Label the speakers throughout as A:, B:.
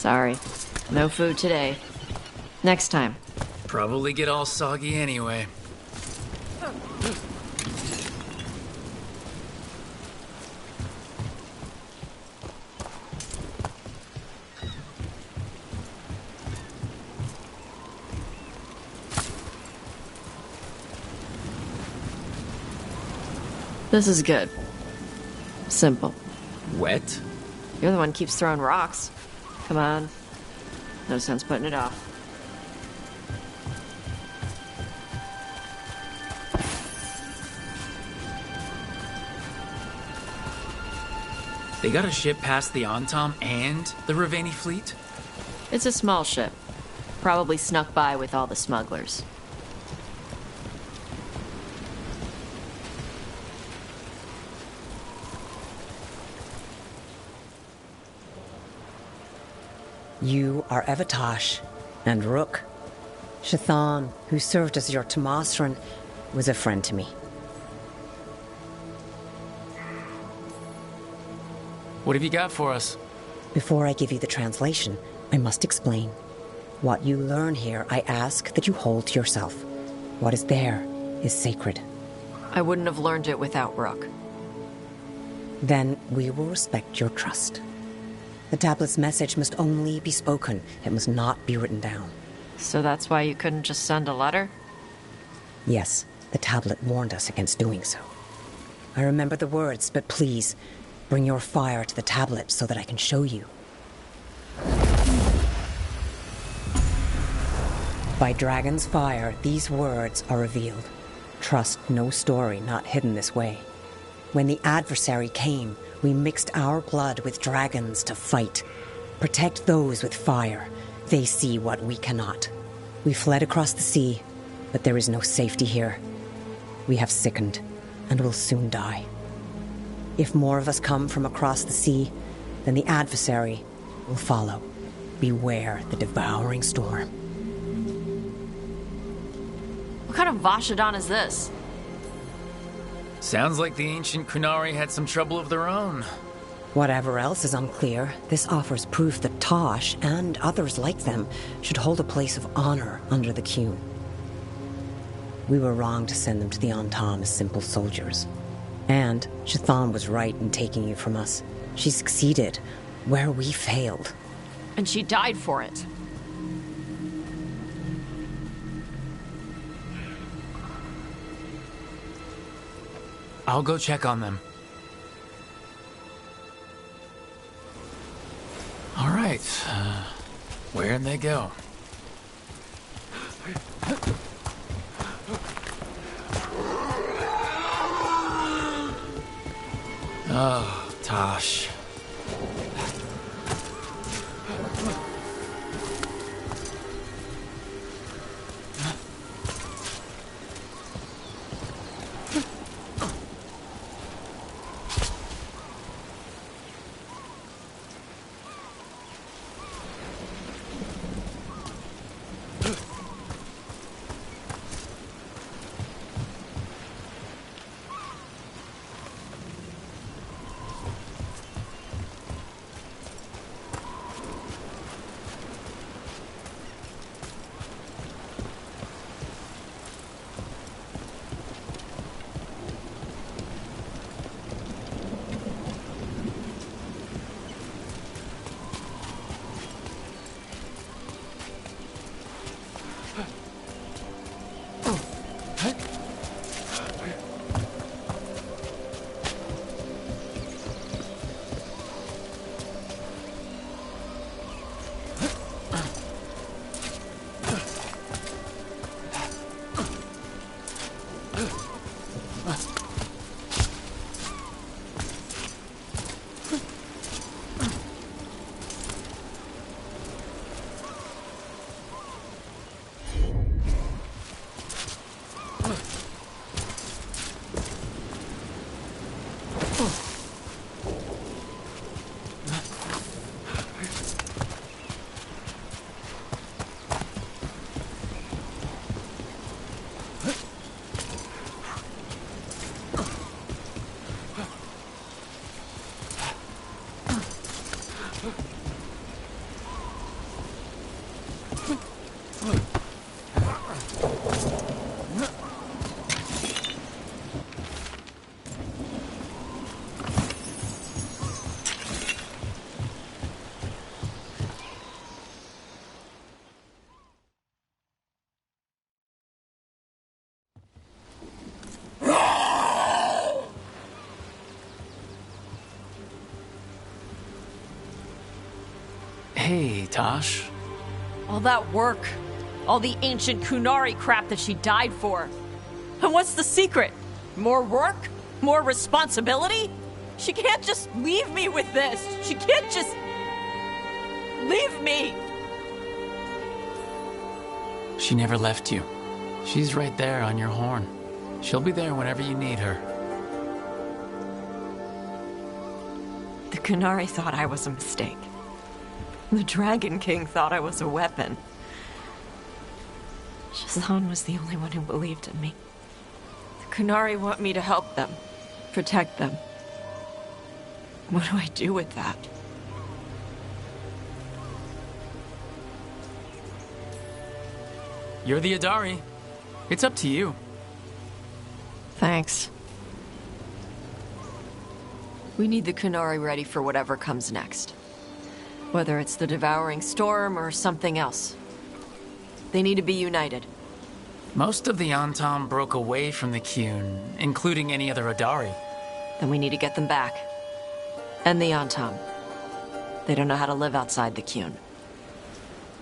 A: Sorry. No food today. Next time.
B: Probably get all soggy anyway.
A: This is good. Simple.
B: Wet?
A: You're the one who keeps throwing rocks. Come on. No sense putting it off.
B: They got a ship past the Antom and the Ravani fleet?
A: It's a small ship. Probably snuck by with all the smugglers.
C: You are Evatosh, and Rook. Shathan, who served as your Tomasran, was a friend to me.
B: What have you got for us?
C: Before I give you the translation, I must explain. What you learn here, I ask that you hold to yourself. What is there is sacred.
A: I wouldn't have learned it without Rook.
C: Then we will respect your trust. The tablet's message must only be spoken. It must not be written down.
A: So that's why you couldn't just send a letter?
C: Yes, the tablet warned us against doing so. I remember the words, but please, bring your fire to the tablet so that I can show you. By Dragon's fire, these words are revealed. Trust no story not hidden this way. When the adversary came, we mixed our blood with dragons to fight. Protect those with fire. They see what we cannot. We fled across the sea, but there is no safety here. We have sickened, and will soon die. If more of us come from across the sea, then the adversary will follow. Beware the devouring storm.
A: What kind of Vashadon is this?
B: Sounds like the ancient Kunari had some trouble of their own.
C: Whatever else is unclear, this offers proof that Tosh, and others like them, should hold a place of honor under the Qun. We were wrong to send them to the Antom as simple soldiers. And Shathan was right in taking you from us. She succeeded where we failed.
A: And she died for it.
B: I'll go check on them. All right. Where'd they go? Oh, Tosh. Hey, Tosh.
A: All that work, all the ancient Kunari crap that she died for. And what's the secret? More work? More responsibility? She can't just leave me with this. She can't just leave me.
B: She never left you. She's right there on your horn. She'll be there whenever you need her.
A: The Kunari thought I was a mistake. The Dragon King thought I was a weapon. Shazan was the only one who believed in me. The Kunari want me to help them, protect them. What do I do with that?
B: You're the Adari. It's up to you.
A: Thanks. We need the Kunari ready for whatever comes next. Whether it's the Devouring Storm or something else. They need to be united.
B: Most of the Antam broke away from the Qun, including any other Adari.
A: Then we need to get them back. And the Antam. They don't know how to live outside the Qun.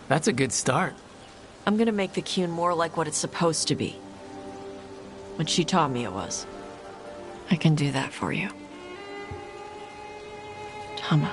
B: That's a good start.
A: I'm gonna make the Qun more like what it's supposed to be. What she taught me it was. I can do that for you. Tama.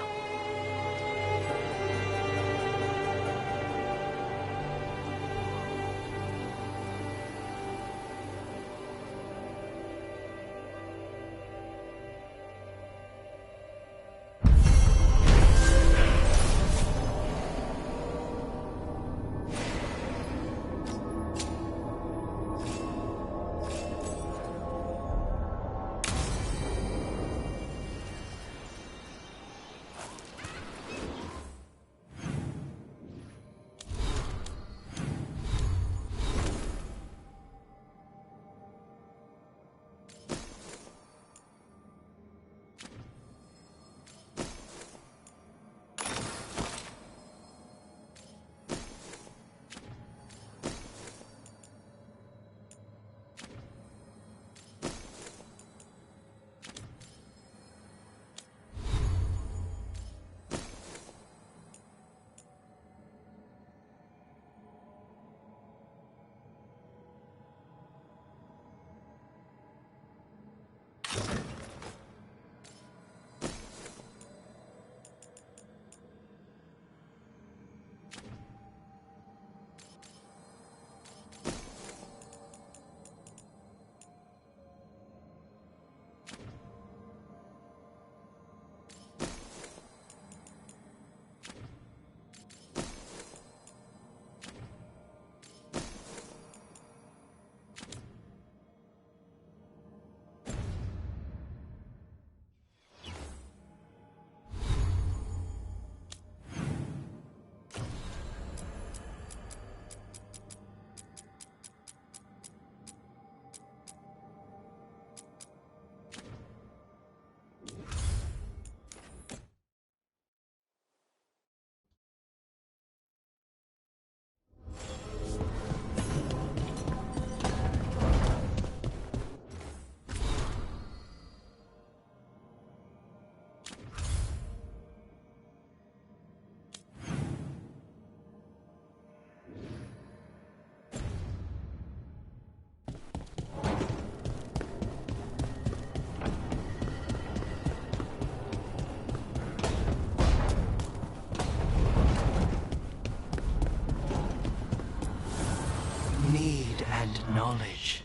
D: Need and knowledge.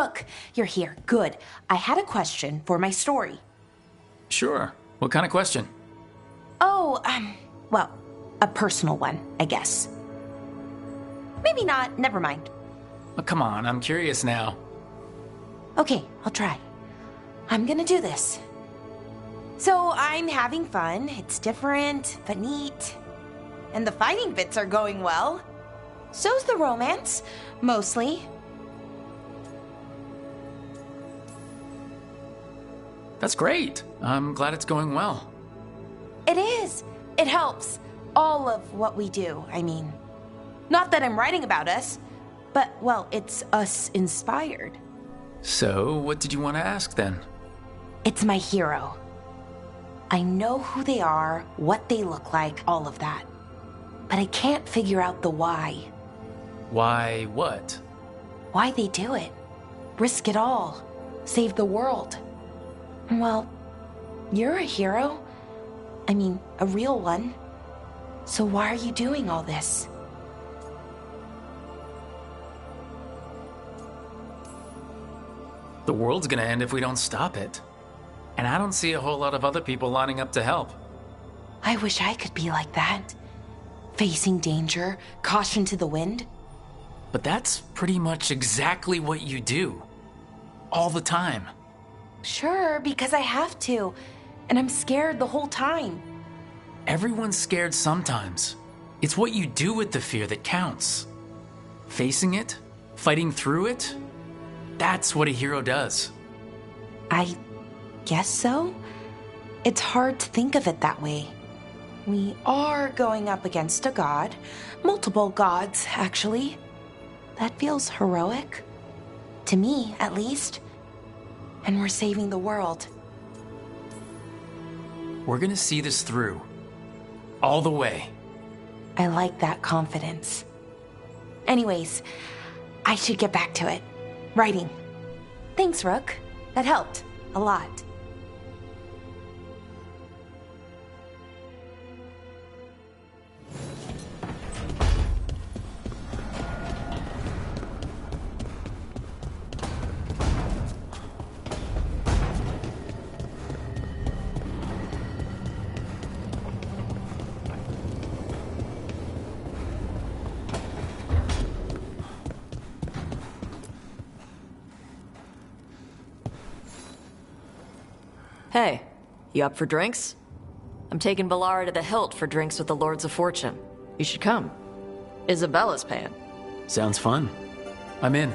E: Rook, you're here. Good. I had a question for my story.
B: Sure. What kind of question?
E: Oh, well, a personal one, I guess. Maybe not. Never mind.
B: Oh, come on, I'm curious now.
E: Okay, I'll try. I'm gonna do this. So I'm having fun. It's different, but neat. And the fighting bits are going well. So's the romance, mostly.
B: That's great. I'm glad it's going well.
E: It is. It helps. All of what we do, I mean. Not that I'm writing about us, but, well, it's us inspired.
B: So, what did you want to ask then?
E: It's my hero. I know who they are, what they look like, all of that. But I can't figure out the why.
B: Why what?
E: Why they do it. Risk it all. Save the world. Well, you're a hero. I mean, a real one. So why are you doing all this?
B: The world's gonna end if we don't stop it. And I don't see a whole lot of other people lining up to help.
E: I wish I could be like that. Facing danger, caution to the wind.
B: But that's pretty much exactly what you do. All the time.
E: Sure, because I have to. And I'm scared the whole time.
B: Everyone's scared sometimes. It's what you do with the fear that counts. Facing it, fighting through it, that's what a hero does.
E: I guess so. It's hard to think of it that way. We are going up against a god. Multiple gods, actually. That feels heroic. To me, at least. And we're saving the world.
B: We're gonna see this through. All the way.
E: I like that confidence. Anyways, I should get back to it. Writing. Thanks, Rook. That helped. A lot.
A: Hey, you up for drinks? I'm taking Valara to the Hilt for drinks with the Lords of Fortune. You should come. Isabella's paying.
B: Sounds fun. I'm in.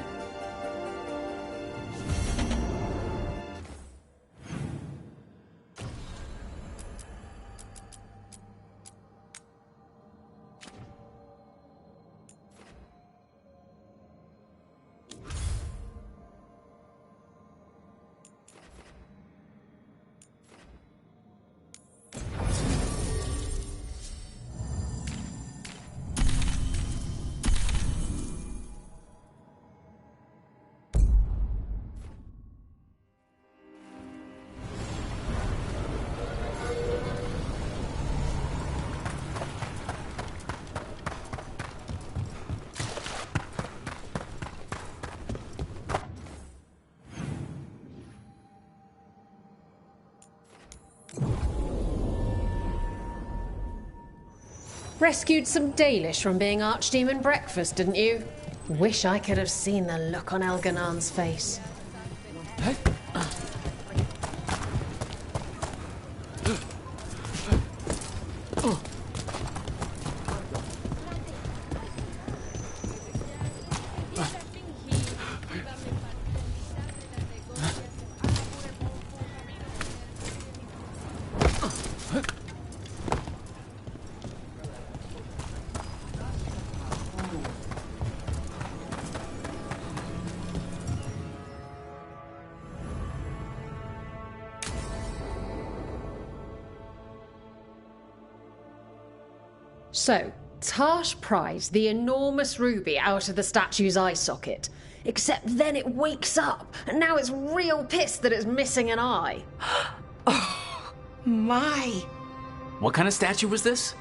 F: Rescued some Dalish from being Archdemon breakfast, didn't you? Wish I could have seen the look on Elganan's face. So, Tash prized the enormous ruby out of the statue's eye socket. Except then it wakes up, and now it's real pissed that it's missing an eye.
E: Oh, my.
B: What kind of statue was this?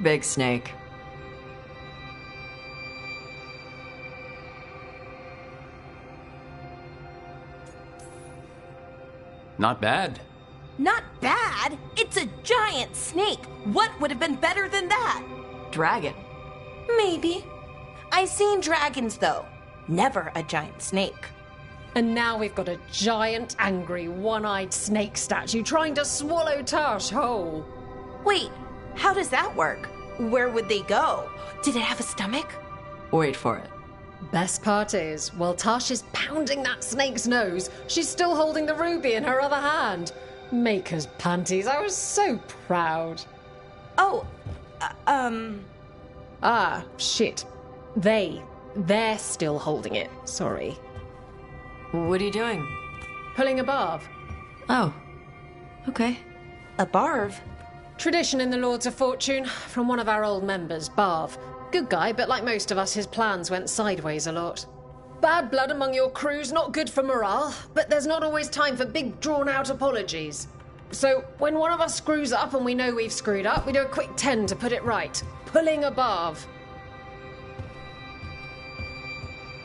A: Big snake.
B: Not bad.
E: Not bad? It's a giant snake. What would have been better than that?
A: Dragon.
E: Maybe. I've seen dragons, though. Never a giant snake.
F: And now we've got a giant, angry, one-eyed snake statue trying to swallow Tash whole.
E: Wait, how does that work? Where would they go? Did it have a stomach?
A: Wait for it.
F: Best part is, while Tash is pounding that snake's nose, she's still holding the ruby in her other hand. Maker's panties, I was so proud.
E: Oh,
F: Ah, shit. They're still holding it. Sorry.
A: What are you doing?
F: Pulling a barb.
A: Oh. Okay.
E: a barv.
F: Tradition in the Lords of Fortune, from one of our old members, Barv. Good guy, but like most of us, his plans went sideways a lot. Bad blood among your crew's not good for morale, but there's not always time for big, drawn-out apologies. So, when one of us screws up and we know we've screwed up, we do a quick 10 to put it right. Pulling a Barv.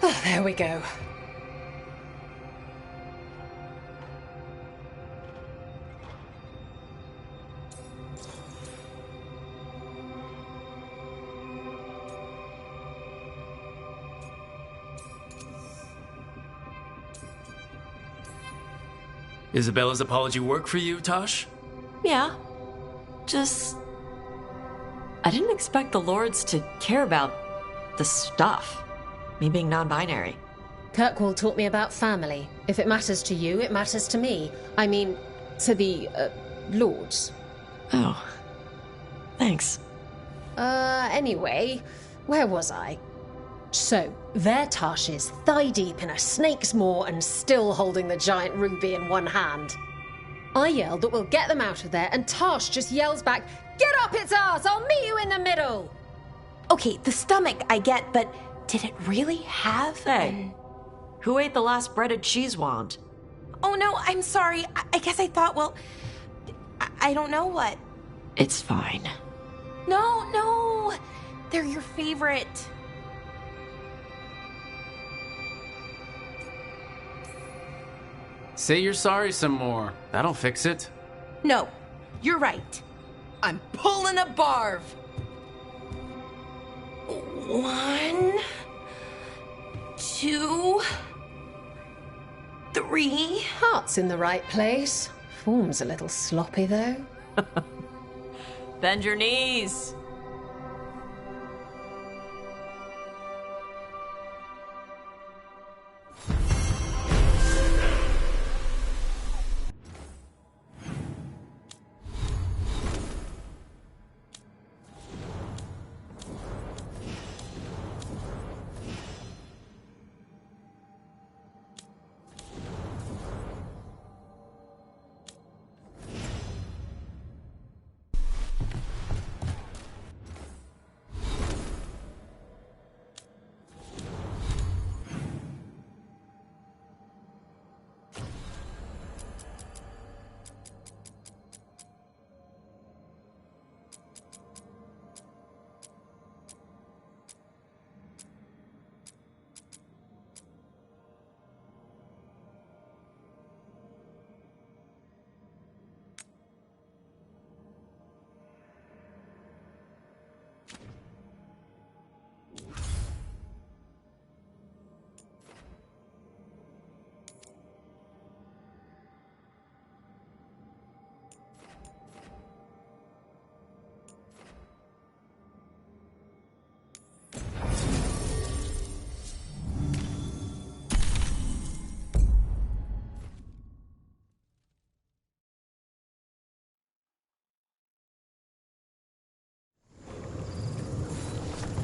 F: There we go.
B: Isabella's apology work for you, Tosh?
A: Yeah. Just... I didn't expect the Lords to care about the stuff. Me being non-binary.
F: Kirkwall taught me about family. If it matters to you, it matters to me. I mean, to the, Lords.
A: Oh. Thanks.
F: Anyway, where was I? So, there Tash is, thigh-deep in a snake's maw and still holding the giant ruby in one hand. I yelled that we'll get them out of there, and Tash just yells back, "Get up its ass! I'll meet you in the middle!"
E: Okay, the stomach I get, but did it really have...
A: Hey, who ate the last breaded cheese wand?
E: Oh no, I'm sorry. I guess I thought, well... I don't know what.
A: It's fine.
E: No. They're your favorite.
B: Say you're sorry some more. That'll fix it.
E: No, you're right. I'm pulling a barv. 1, 2, 3.
F: Heart's in the right place. Form's a little sloppy, though.
A: Bend your knees.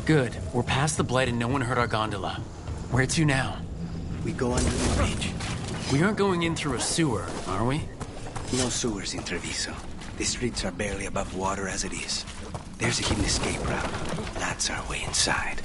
B: Good. We're past the blight and no one heard our gondola. Where to now?
G: We go under the bridge.
B: We aren't going in through a sewer, are we?
G: No sewers in Treviso. The streets are barely above water as it is. There's a hidden escape route. That's our way inside.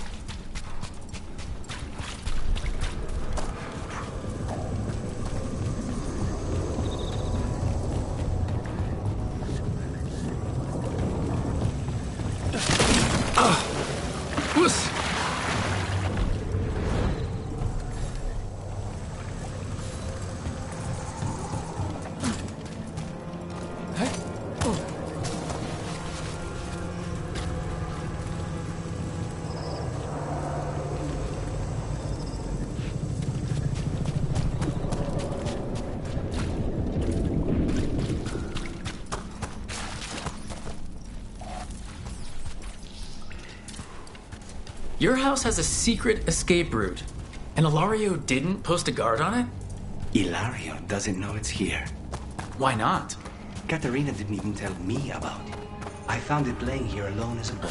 B: Your house has a secret escape route, and Ilario didn't post a guard on it?
G: Ilario doesn't know it's here.
B: Why not?
G: Katerina didn't even tell me about it. I found it laying here alone as a boy.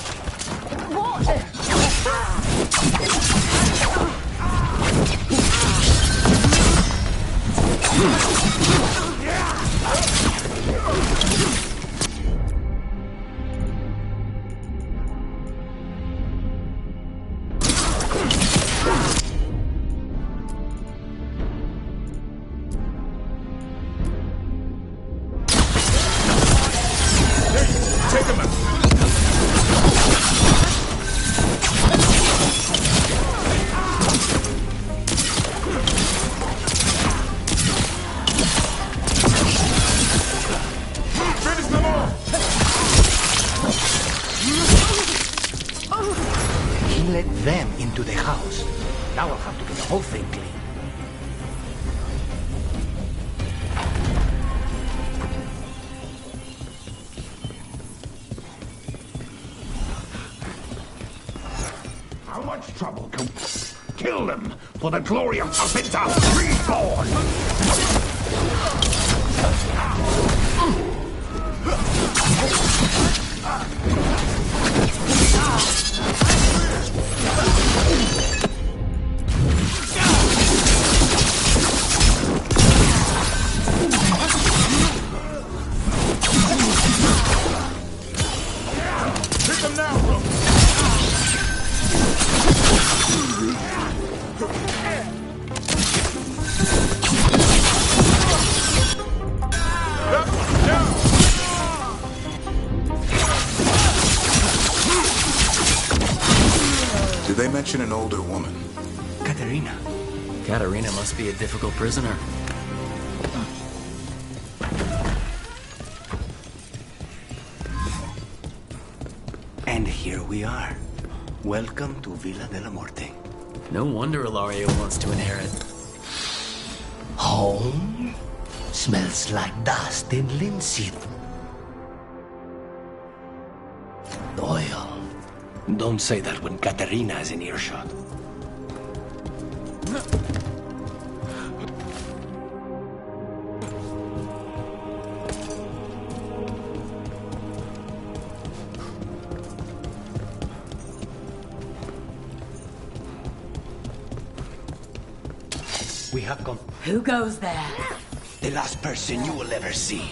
G: Them into the house. Now I'll have to get the whole thing clean.
H: How much trouble can kill them for the glory of Alpinta reborn?
I: Did they mention an older woman?
G: Katerina.
B: Katerina must be a difficult prisoner.
G: And here we are. Welcome to Villa de la Muerte.
B: No wonder Ilario wants to inherit.
H: Home? Smells like dust and linseed. Oil.
G: Don't say that when Katerina is in earshot. We have come.
A: Who goes there?
G: The last person you will ever see.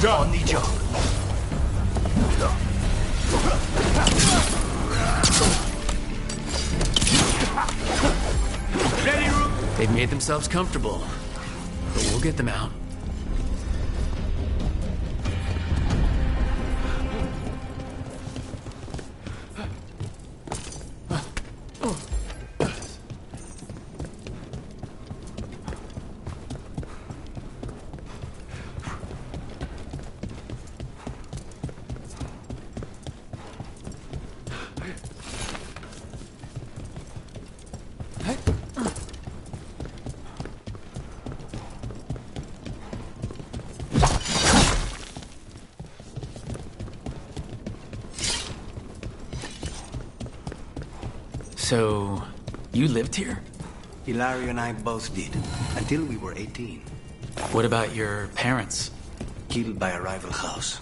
H: On the job.
B: They've made themselves comfortable, but we'll get them out. So, you lived here?
G: Hilario and I both did, until we were 18.
B: What about your parents?
G: Killed by a rival house.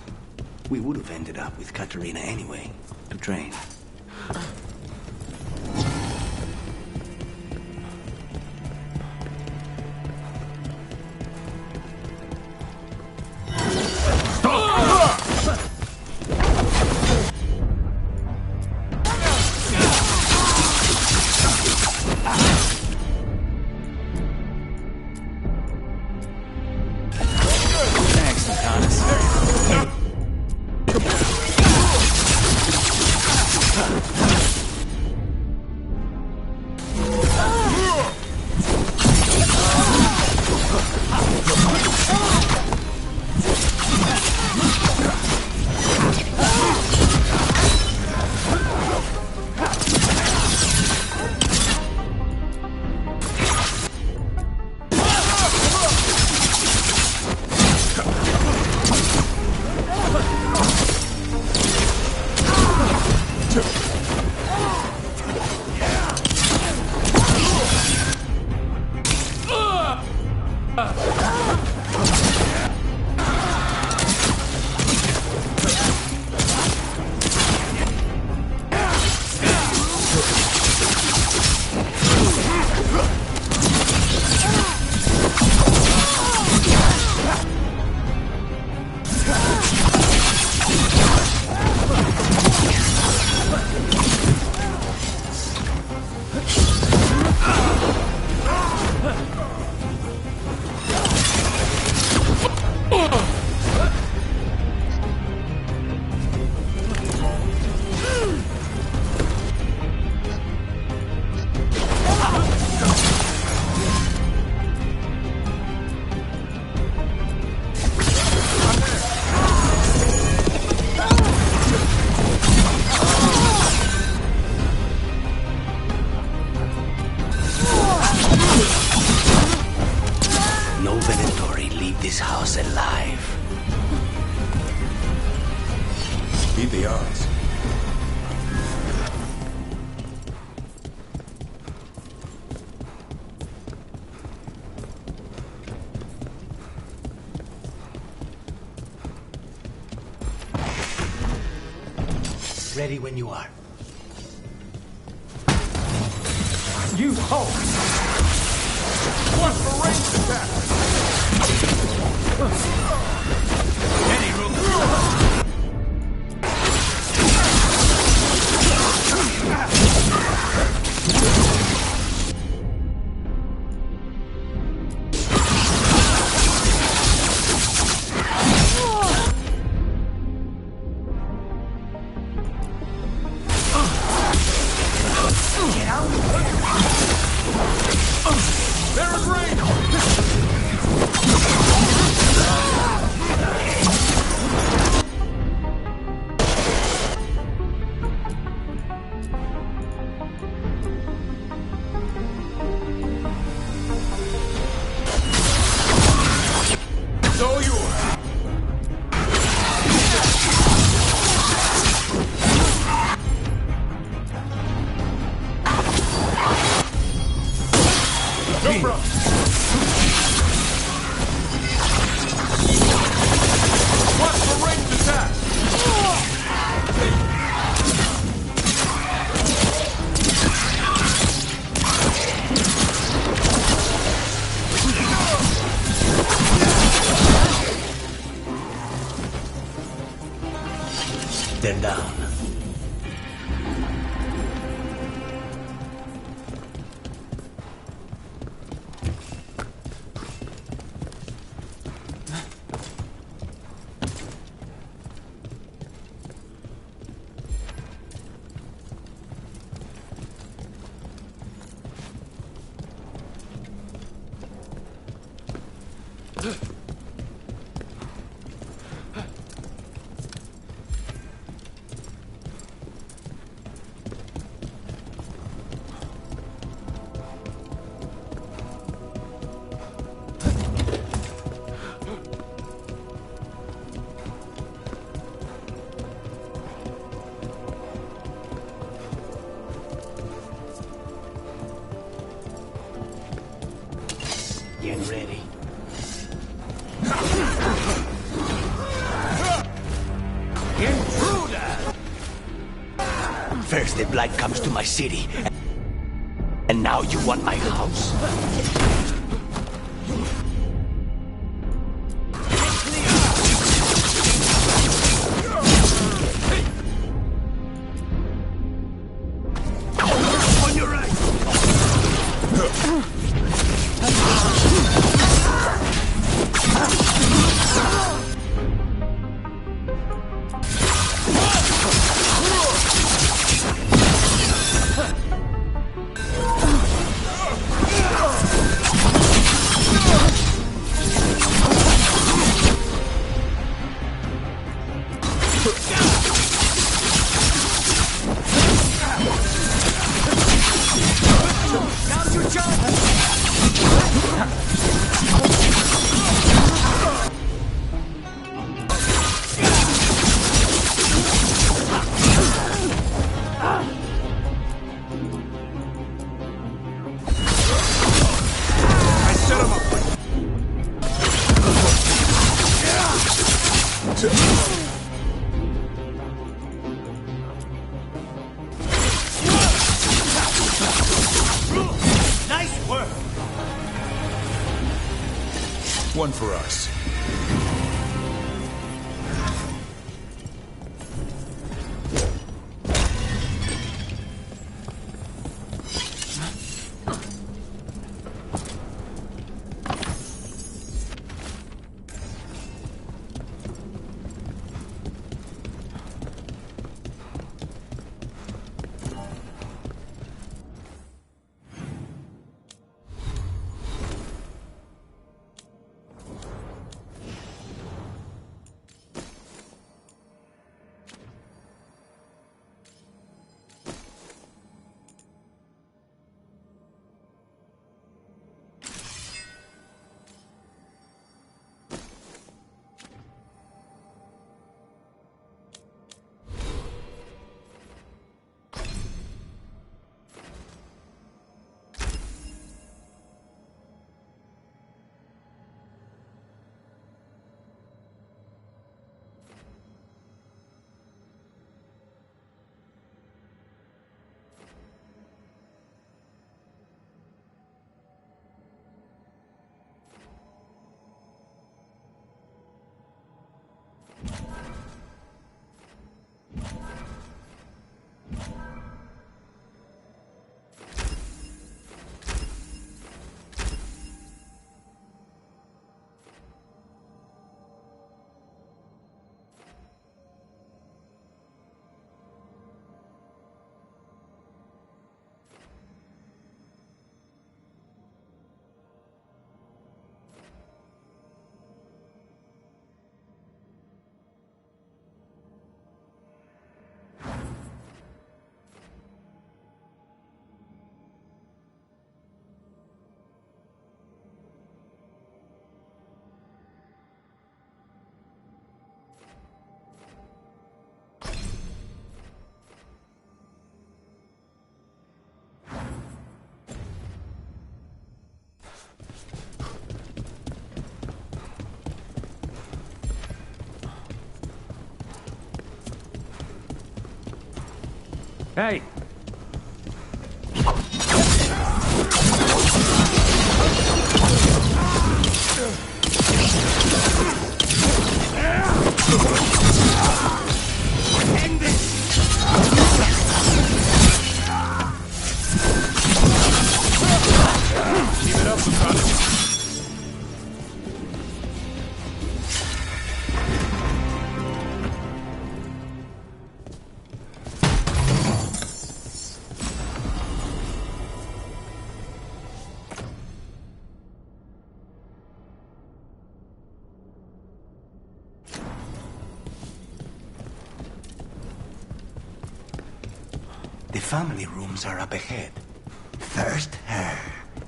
G: We would have ended up with Katerina anyway, to train. This house alive.
H: Beat the odds.
G: Ready when you are.
H: You halt! What's the range attack? Any room? Get out! There is range!
G: They're down. Get ready. Intruder! First the blight comes to my city, and now you want my house? On your right! Nice work!
I: One for us.
H: Hey! End
G: family rooms are up ahead.
D: First her,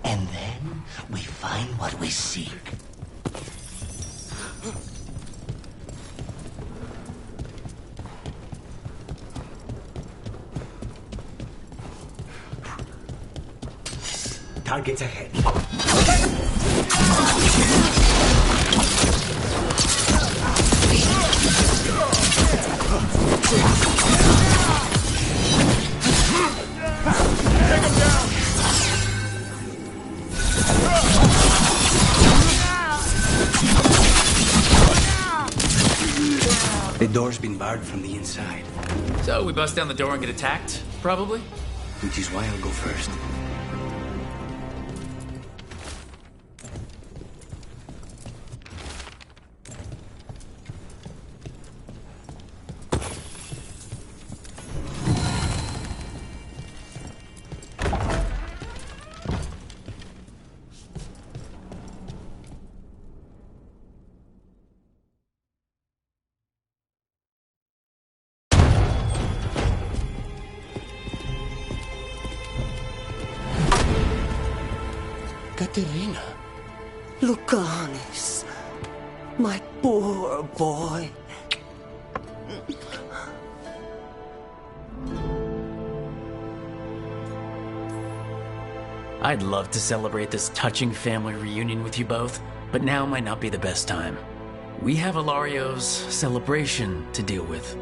D: and then we find what we seek.
G: Targets ahead.
I: Take him down!
G: The door's been barred from the inside,
B: So we bust down the door and get attacked, probably?
G: which is why I'll go first.
D: Katerina.
C: Lucanis, my poor boy.
B: I'd love to celebrate this touching family reunion with you both, but now might not be the best time. We have Ilario's celebration to deal with.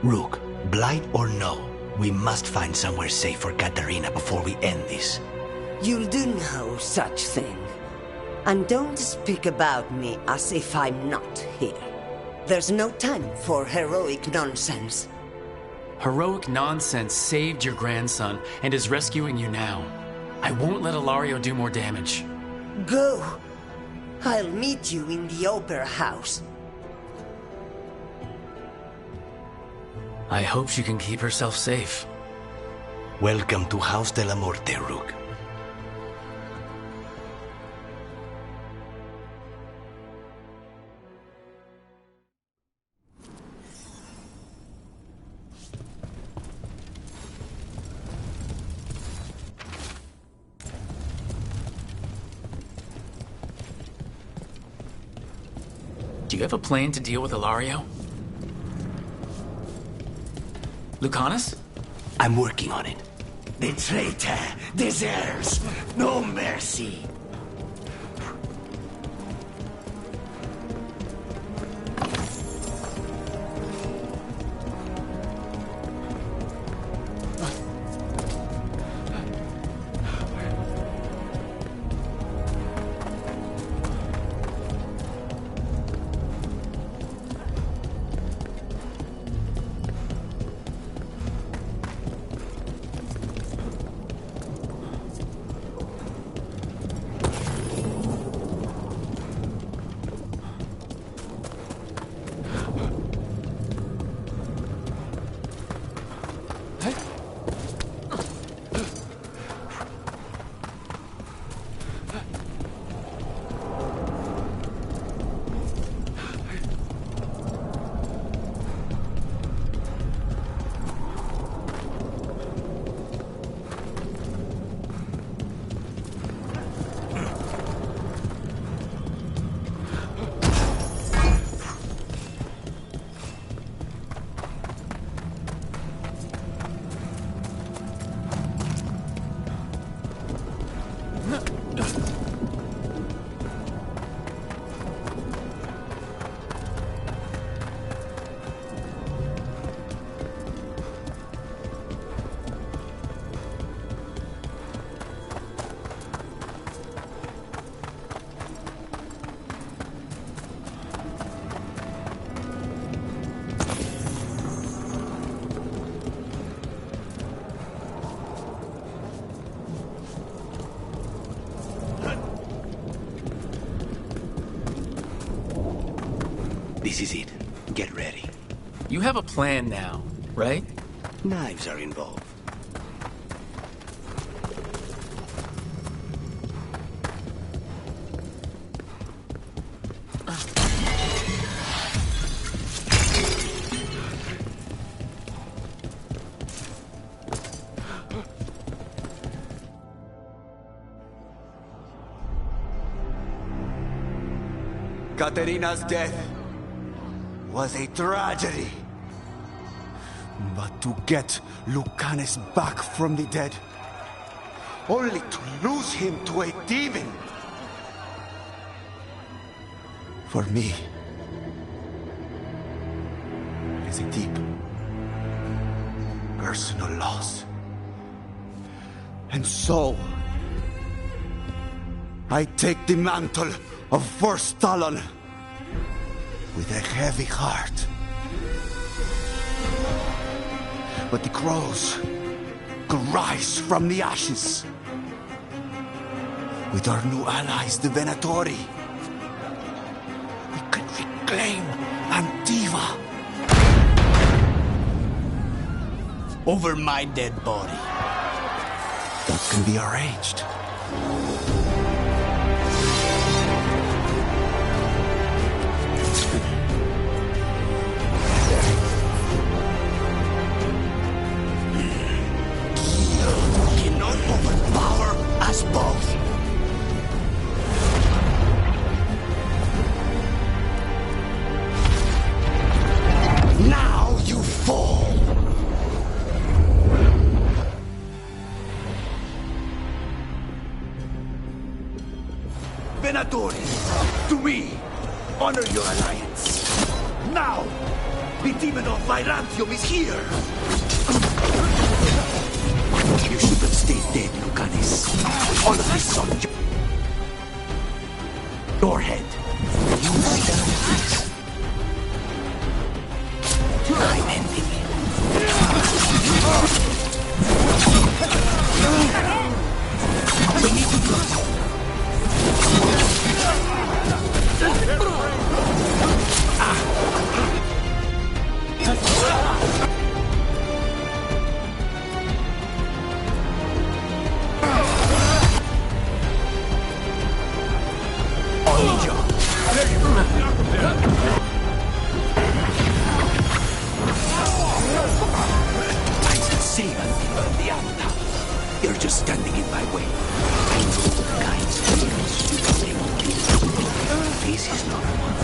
D: Rook, blight or no, we must find somewhere safe for Katerina before we end this.
J: You'll do no such thing. And don't speak about me as if I'm not here. There's no time for heroic nonsense.
B: Heroic nonsense saved your grandson and is rescuing you now. I won't let Ilario do more damage.
J: Go! I'll meet you in the opera house.
B: I hope she can keep herself safe.
D: Welcome to House de la Muerte, Rook.
B: Do you have a plan to deal with Ilario? Lucanus?
D: I'm working on it. The traitor deserves no mercy.
G: This is it. Get ready.
B: You have a plan now, right?
G: Knives are involved.
D: Katerina's death was a tragedy. But to get Lucanus back from the dead, only to lose him to a demon, for me, it is a deep personal loss. And so, I take the mantle of First Talon with a heavy heart. But the crows could rise from the ashes. With our new allies, the Venatori, we can reclaim Antiva. Over my dead body. That can be arranged. Cannot overpower us both. Now you fall. Venatori, to me, honor your alliance. Now, the demon of Byzantium is here. You should have stayed dead, Lucanus. All of this on your head. You might have. I'm ending it. We need to go. You're just standing in my way. I know the kinds of heroes they will kill. This is not one.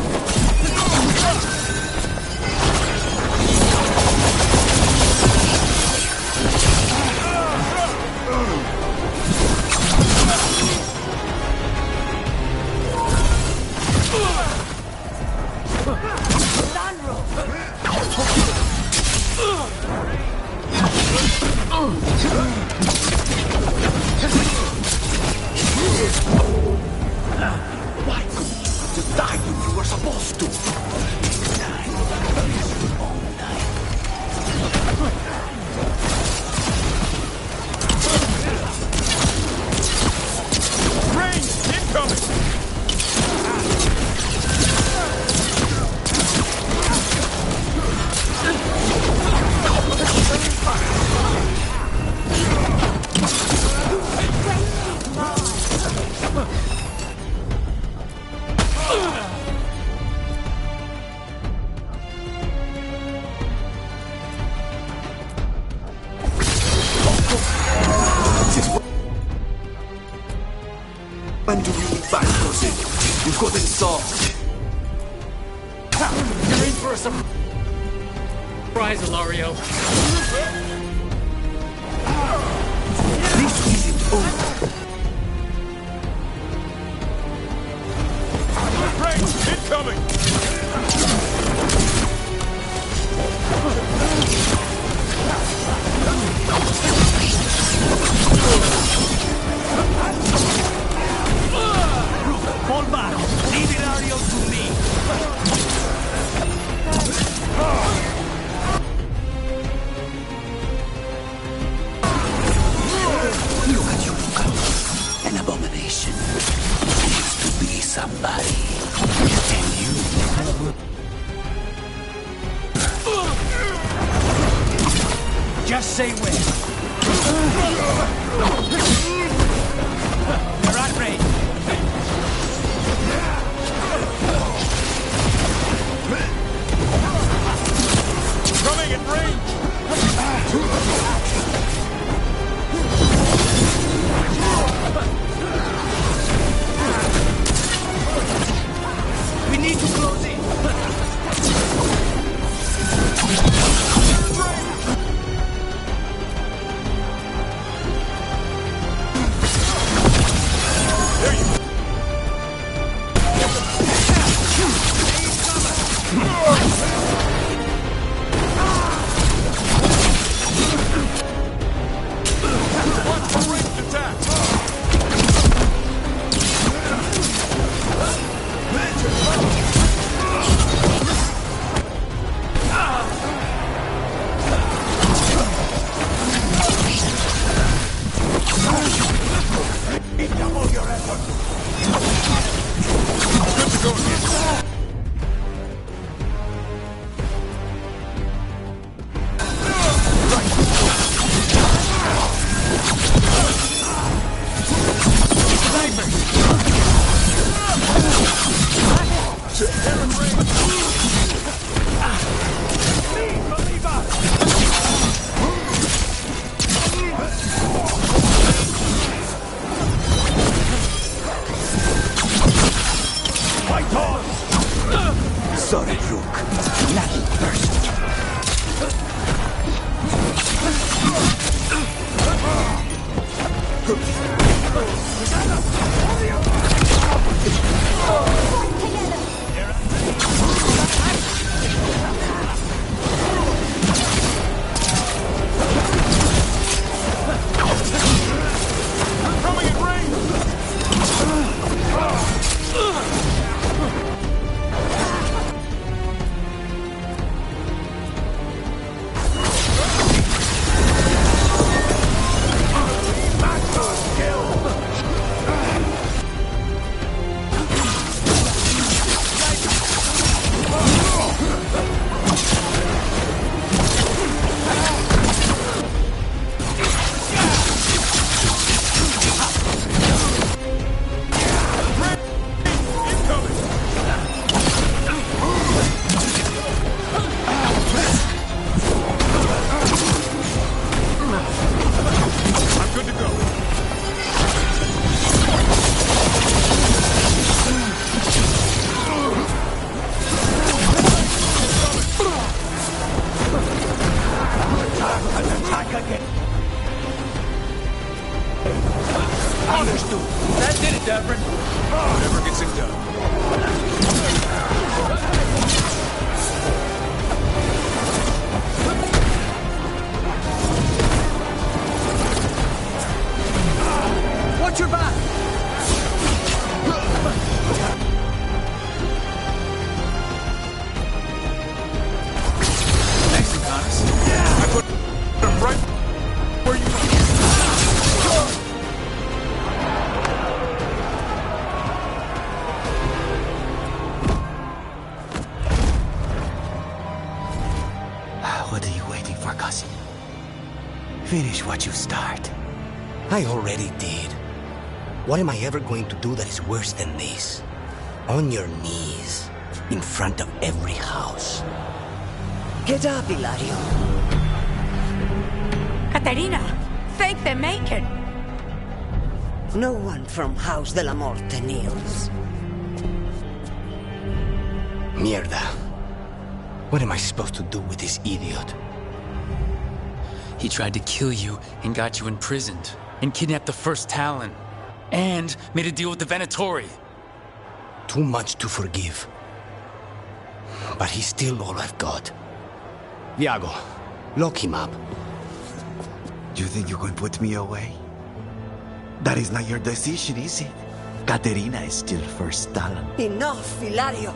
D: Why couldn't you just die when you were supposed to? Die. Your own die.
I: Rain incoming!
D: When do you need back, Jose? You couldn't solve.
B: You're in for a surprise, Ilario.
D: This isn't over.
I: Rain incoming!
D: Fall back! Leave Ilario to me! Look at you, Luca. An abomination. You used to be somebody. And you... Just say when. You're at range.
I: Coming in range!
D: We
G: need to close in. Sorry, Rook. Nothing first.
I: Coming in range!
G: Understood. That did it, Davrin.
I: Never gets it done.
G: Watch your back!
I: Thanks, Lucanus. I put him right where you want.
G: What are you waiting for, cousin? Finish what you start. I already did. What am I ever going to do that is worse than this? On your knees, in front of every house.
J: Get up, Hilario.
K: Caterina, thank the Macon.
J: No one from House de la Morte kneels.
G: Mierda. What am I supposed to do with this idiot?
B: He tried to kill you and got you imprisoned, and kidnapped the first Talon, and made a deal with the Venatori.
G: Too much to forgive. But he's still all I've got. Viago, lock him up.
L: You think you can put me away? That is not your decision, is it? Caterina is still first Talon.
J: Enough, Hilario.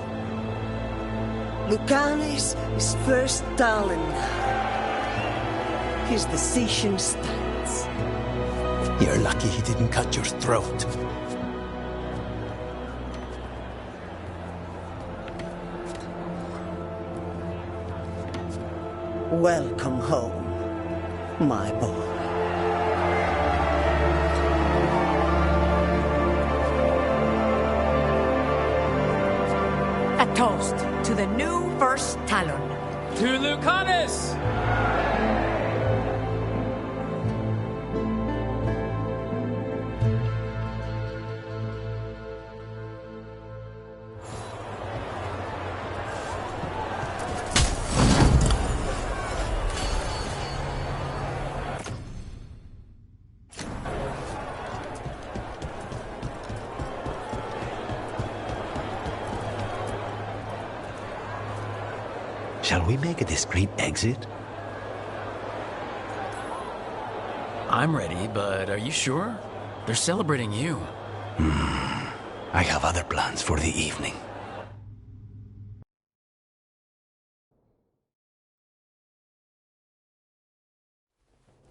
J: Lucanus is first Talon now. His decision stands.
G: You're lucky he didn't cut your throat.
J: Welcome home, my boy.
K: A toast to the new first Talon.
B: To Lucanus!
G: Shall we make a discreet exit?
B: I'm ready, but are you sure? They're celebrating you.
G: I have other plans for the evening.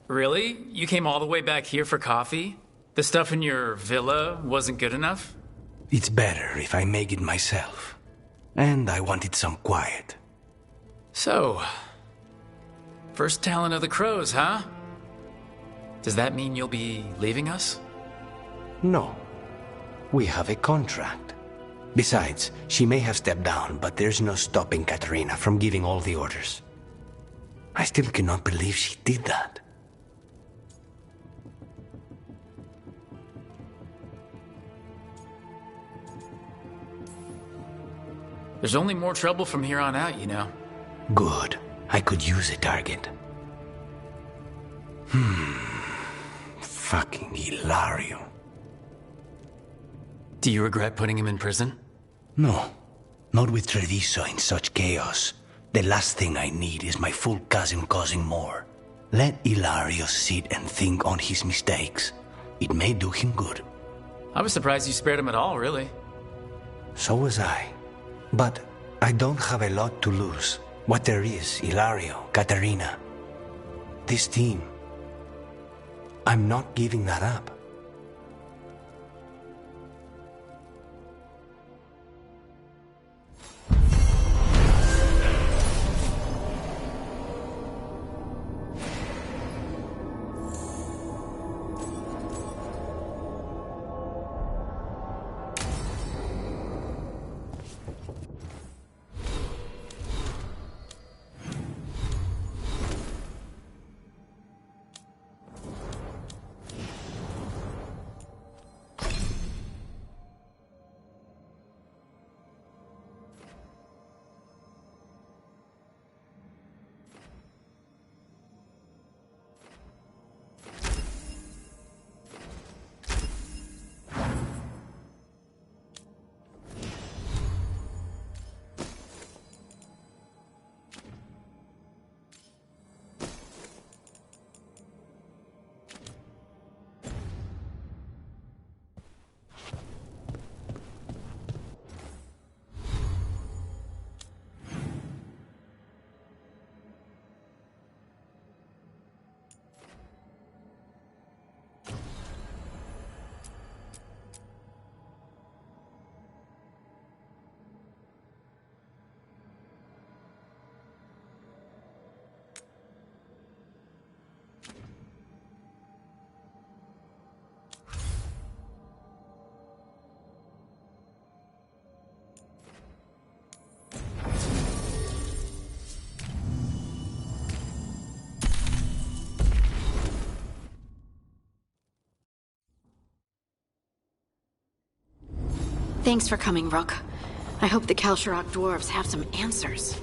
B: Really? You came all the way back here for coffee? The stuff in your villa wasn't good enough?
G: It's better if I make it myself. And I wanted some quiet.
B: So, first talent of the crows, huh? Does that mean you'll be leaving us?
G: No. We have a contract. Besides, she may have stepped down, but there's no stopping Katerina from giving all the orders. I still cannot believe she did that.
B: There's only more trouble from here on out, you know.
G: Good. I could use a target. Fucking Hilario.
B: Do you regret putting him in prison?
G: No. Not with Treviso in such chaos. The last thing I need is my full cousin causing more. Let Hilario sit and think on his mistakes. It may do him good.
B: I was surprised you spared him at all, really.
G: So was I. But I don't have a lot to lose. What there is, Hilario, Katerina. This team. I'm not giving that up.
M: Thanks for coming, Rook. I hope the Kalsharok dwarves have some answers.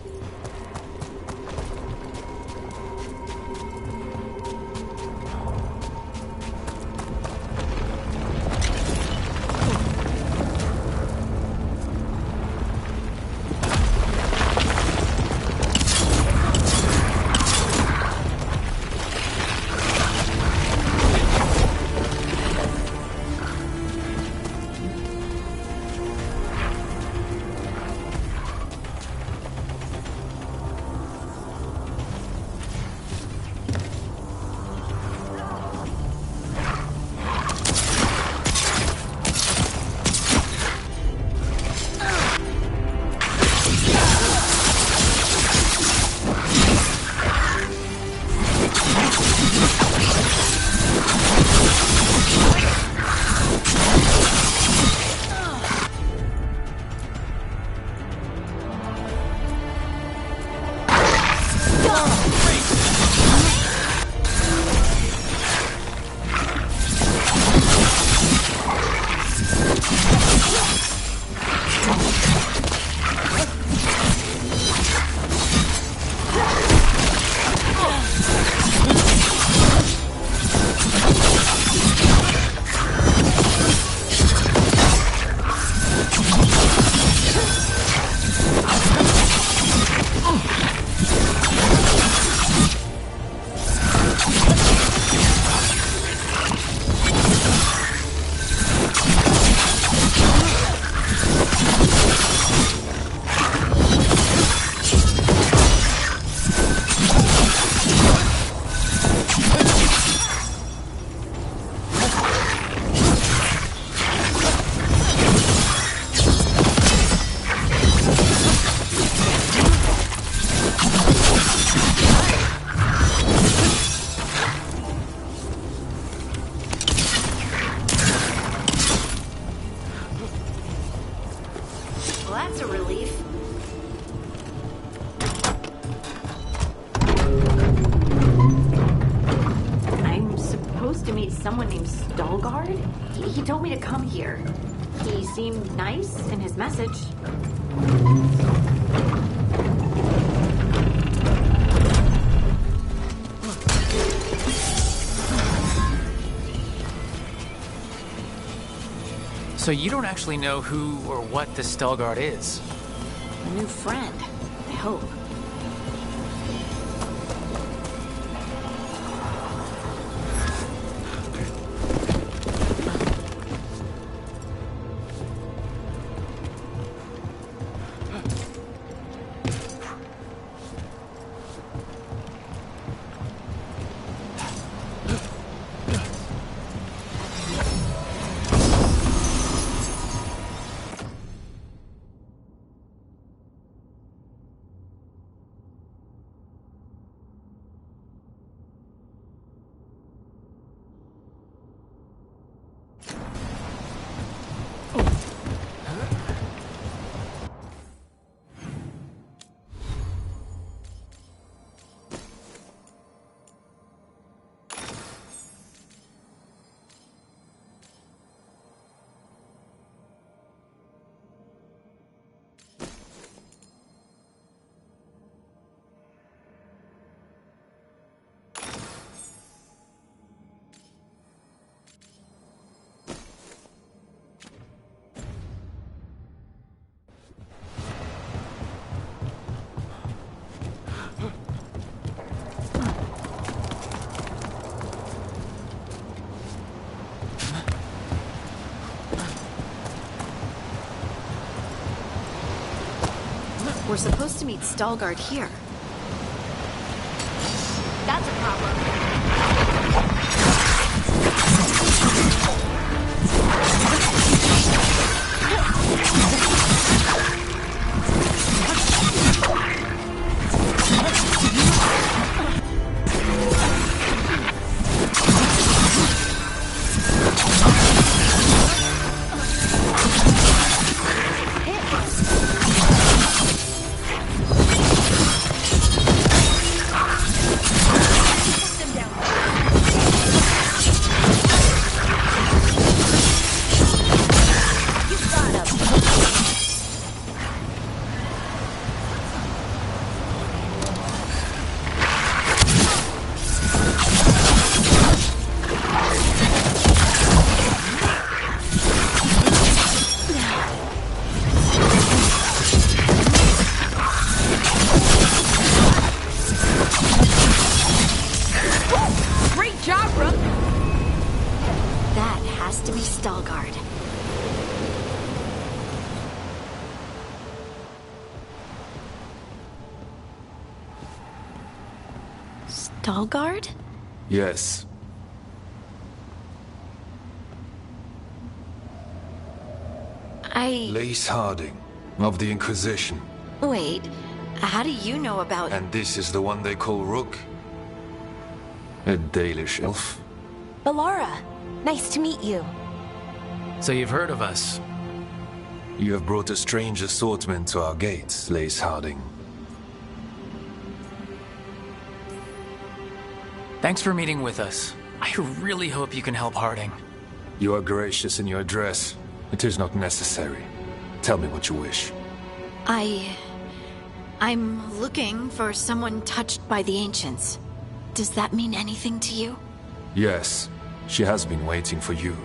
M: Someone named Veilguard? He told me to come here. He seemed nice in his message.
B: So you don't actually know who or what this Veilguard is?
M: A new friend, I hope. We're supposed to meet Veilguard here. That's a problem. Veilguard. Veilguard?
I: Yes. Lace Harding, of the Inquisition.
M: Wait, how do you know about...
I: And this is the one they call Rook? A Dalish elf?
E: Balara, nice to meet you.
B: So you've heard of us?
I: You have brought a strange assortment to our gates, Lace Harding.
B: Thanks for meeting with us. I really hope you can help Harding.
I: You are gracious in your address. It is not necessary. Tell me what you wish.
M: I'm looking for someone touched by the Ancients. Does that mean anything to you?
I: Yes. She has been waiting for you.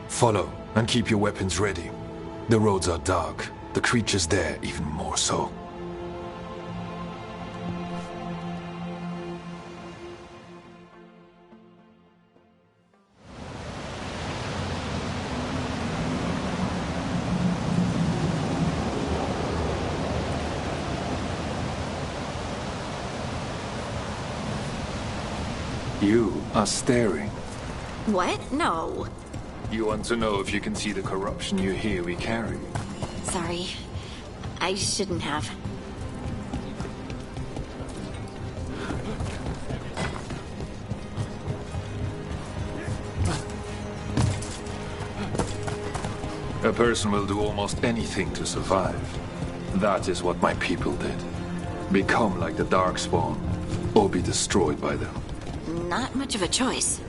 I: Follow, and keep your weapons ready. The roads are dark. The creatures there even more so. You are staring.
M: What? No.
I: You want to know if you can see the corruption you hear we carry?
M: Sorry. I shouldn't have.
I: A person will do almost anything to survive. That is what my people did. Become like the Darkspawn, or be destroyed by them.
M: Not much of a choice.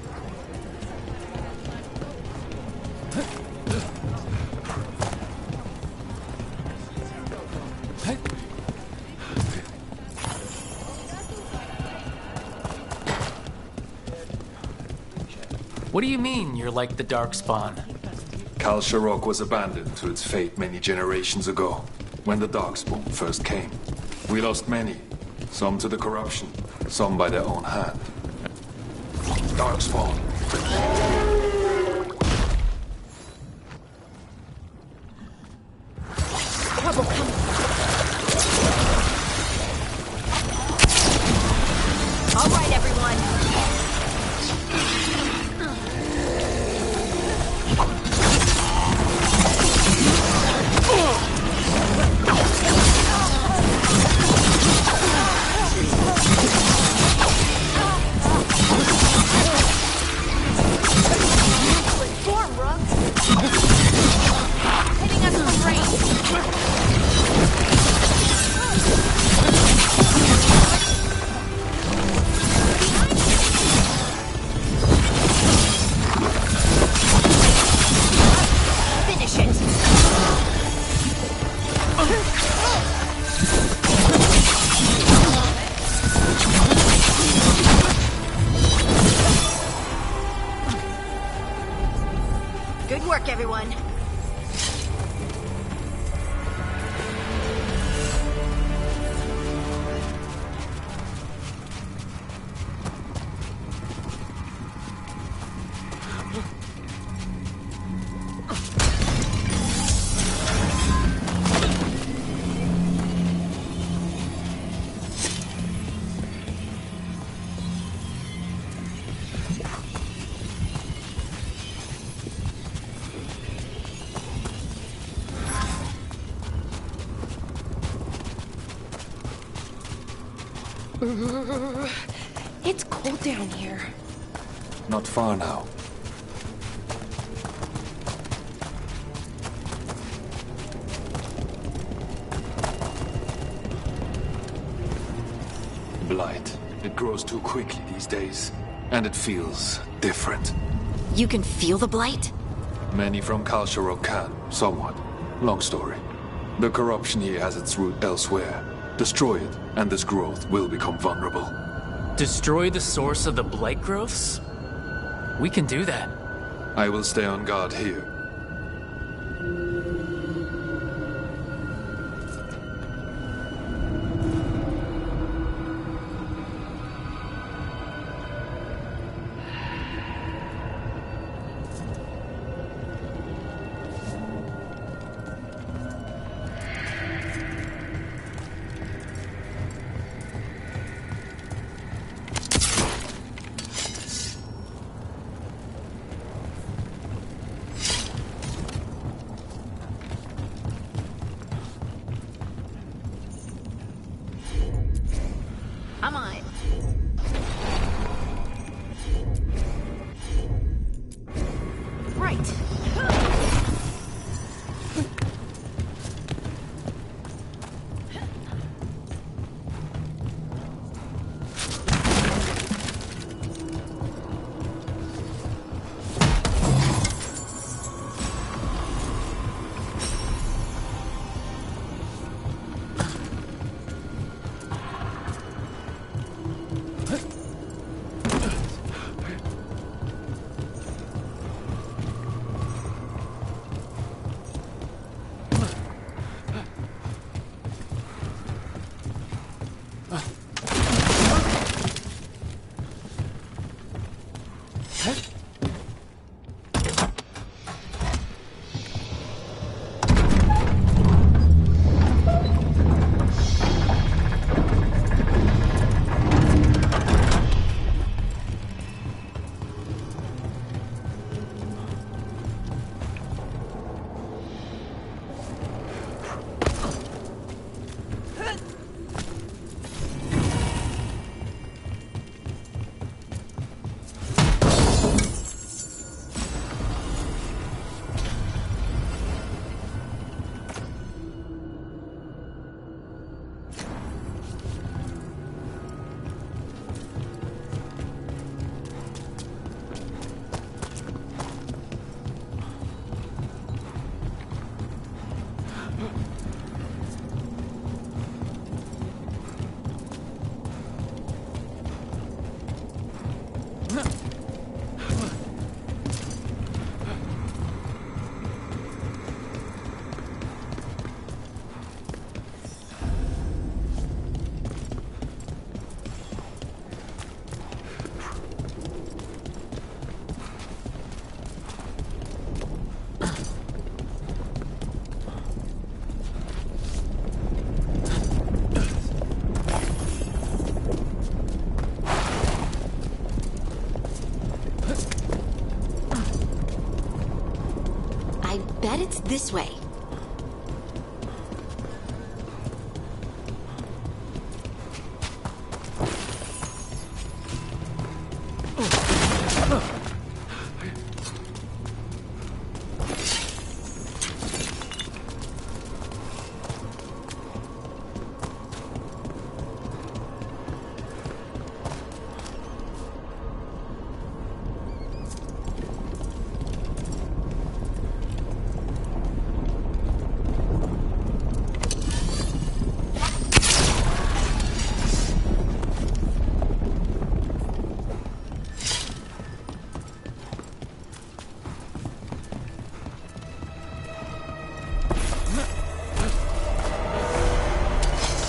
B: What do you mean, you're like the Darkspawn?
I: Kal Sharok was abandoned to its fate many generations ago, when the Darkspawn first came. We lost many, some to the corruption, some by their own hand. Darkspawn.
M: Trouble coming. All right, everyone. Good work, everyone.
E: It's cold down here.
I: Not far now. Blight. It grows too quickly these days. And it feels different.
M: You can feel the blight?
I: Many from Kal Sharok can, somewhat. Long story. The corruption here has its root elsewhere. Destroy it, and this growth will become vulnerable.
B: Destroy the source of the blight growths? We can do that.
I: I will stay on guard here.
M: Come on. Right. bet it's this way.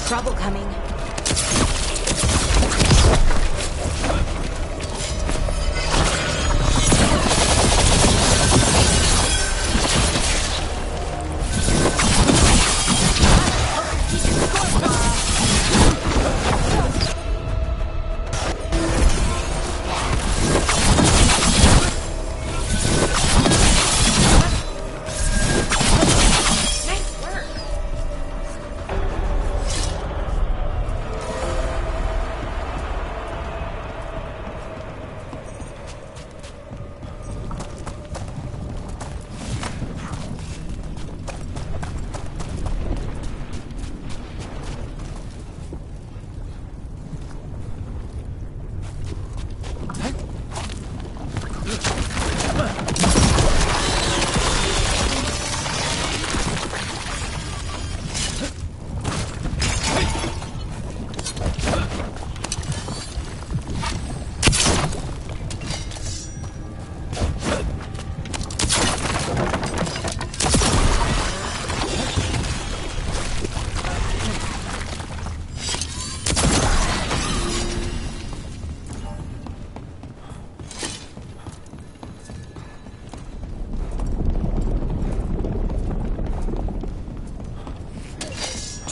E: Trouble coming.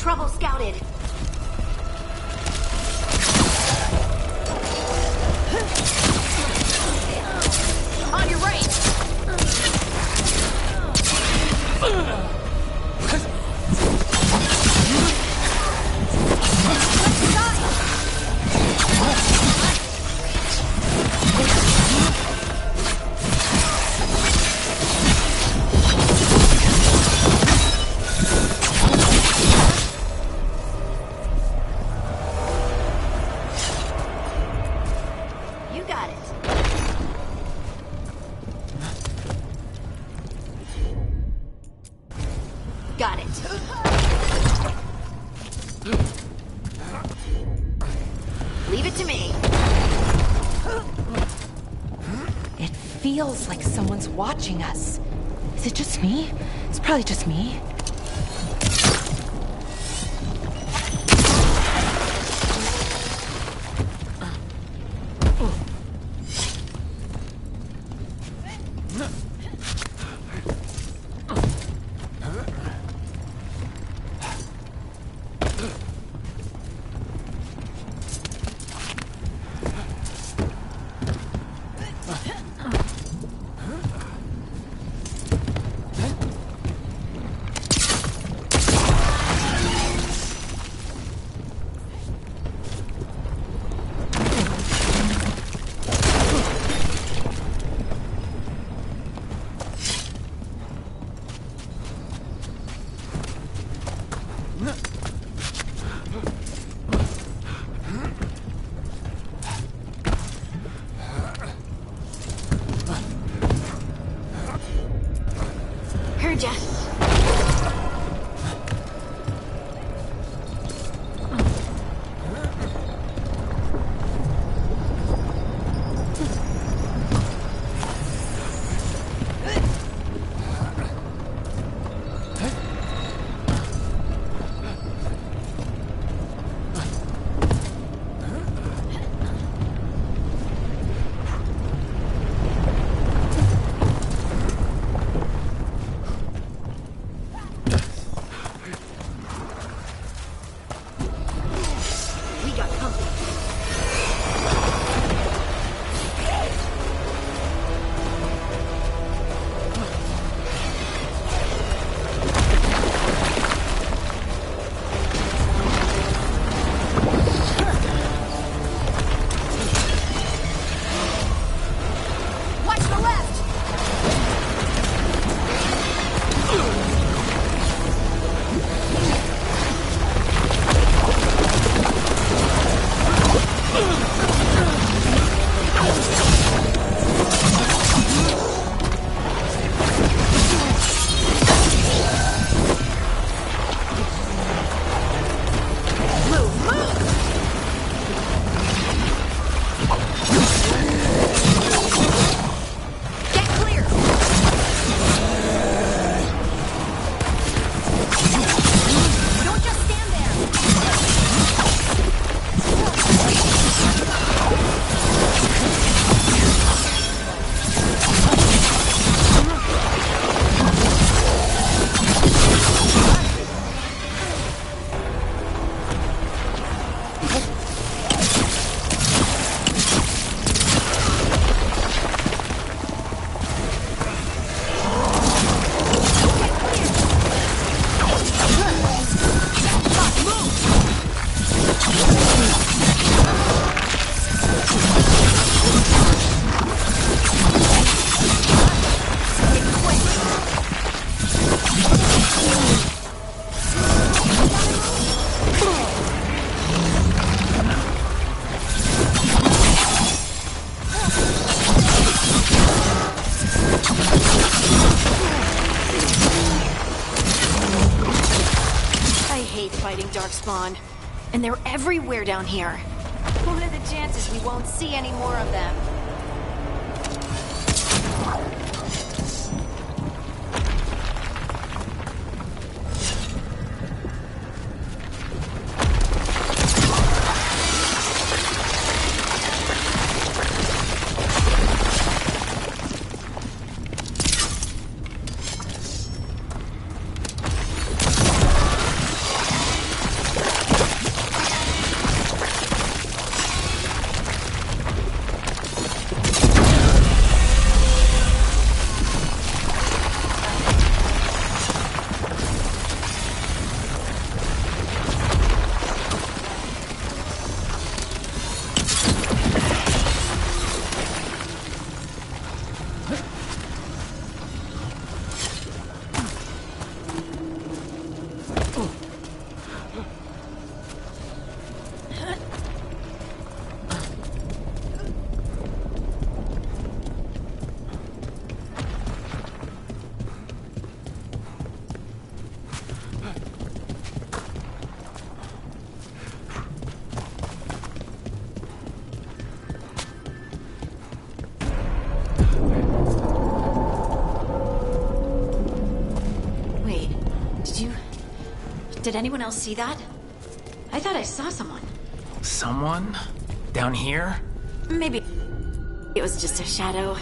M: Trouble scouted.
A: On your right!
M: You got it. Got it. Leave it to me.
E: It feels like someone's watching us. Is it just me? It's probably just me.
M: hate fighting Darkspawn. And they're everywhere down here. What are the chances we won't see any more of them? Did anyone else see that? I thought I saw someone.
B: Someone? Down here?
M: Maybe it was just a shadow.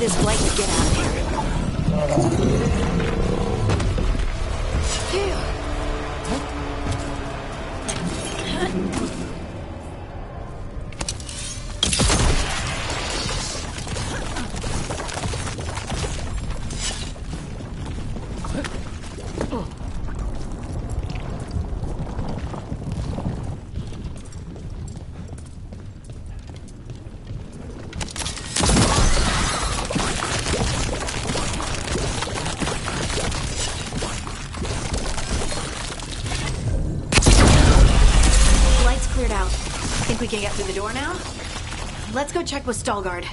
K: this blight to get out of here. Phew. We can get through the door now? Let's go check with Veilguard.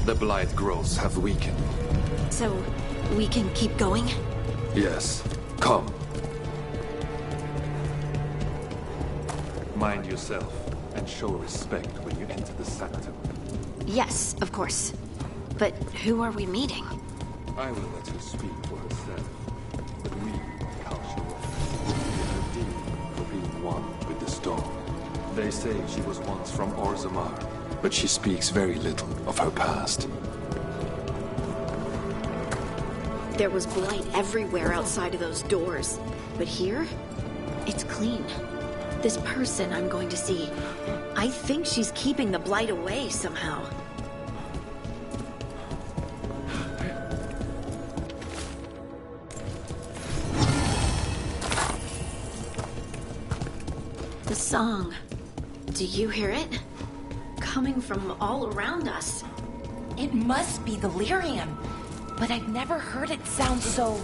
I: The blight growths have weakened.
K: So, we can keep going?
I: Yes. Come. Mind yourself, and show respect when you enter the sanctum.
K: Yes, of course. But who are we meeting?
I: I will let her speak for herself. But we, Kalshara, give her due for being one with the storm. They say she was once from Orzammar, but she speaks very little of her past.
K: There was blight everywhere outside of those doors. But here, it's clean. This person I'm going to see, I think she's keeping the blight away somehow. The song. Do you hear it? Coming from all around us.
E: It must be the lyrium, but I've never heard it sound so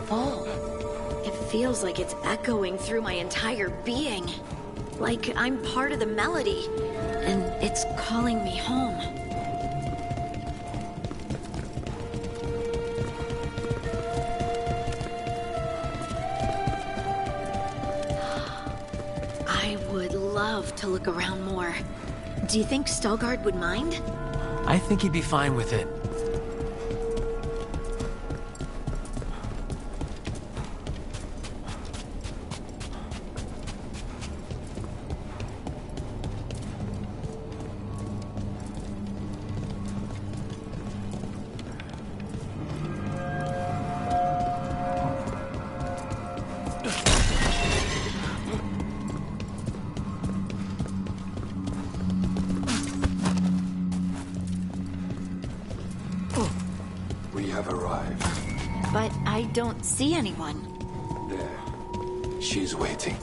E: full.
K: It feels like it's echoing through my entire being. Like I'm part of the melody, and it's calling me home. I would love to look around more. Do you think Veilguard would mind?
B: I think he'd be fine with it.
I: have arrived.
K: But I don't see anyone.
I: There. She's waiting.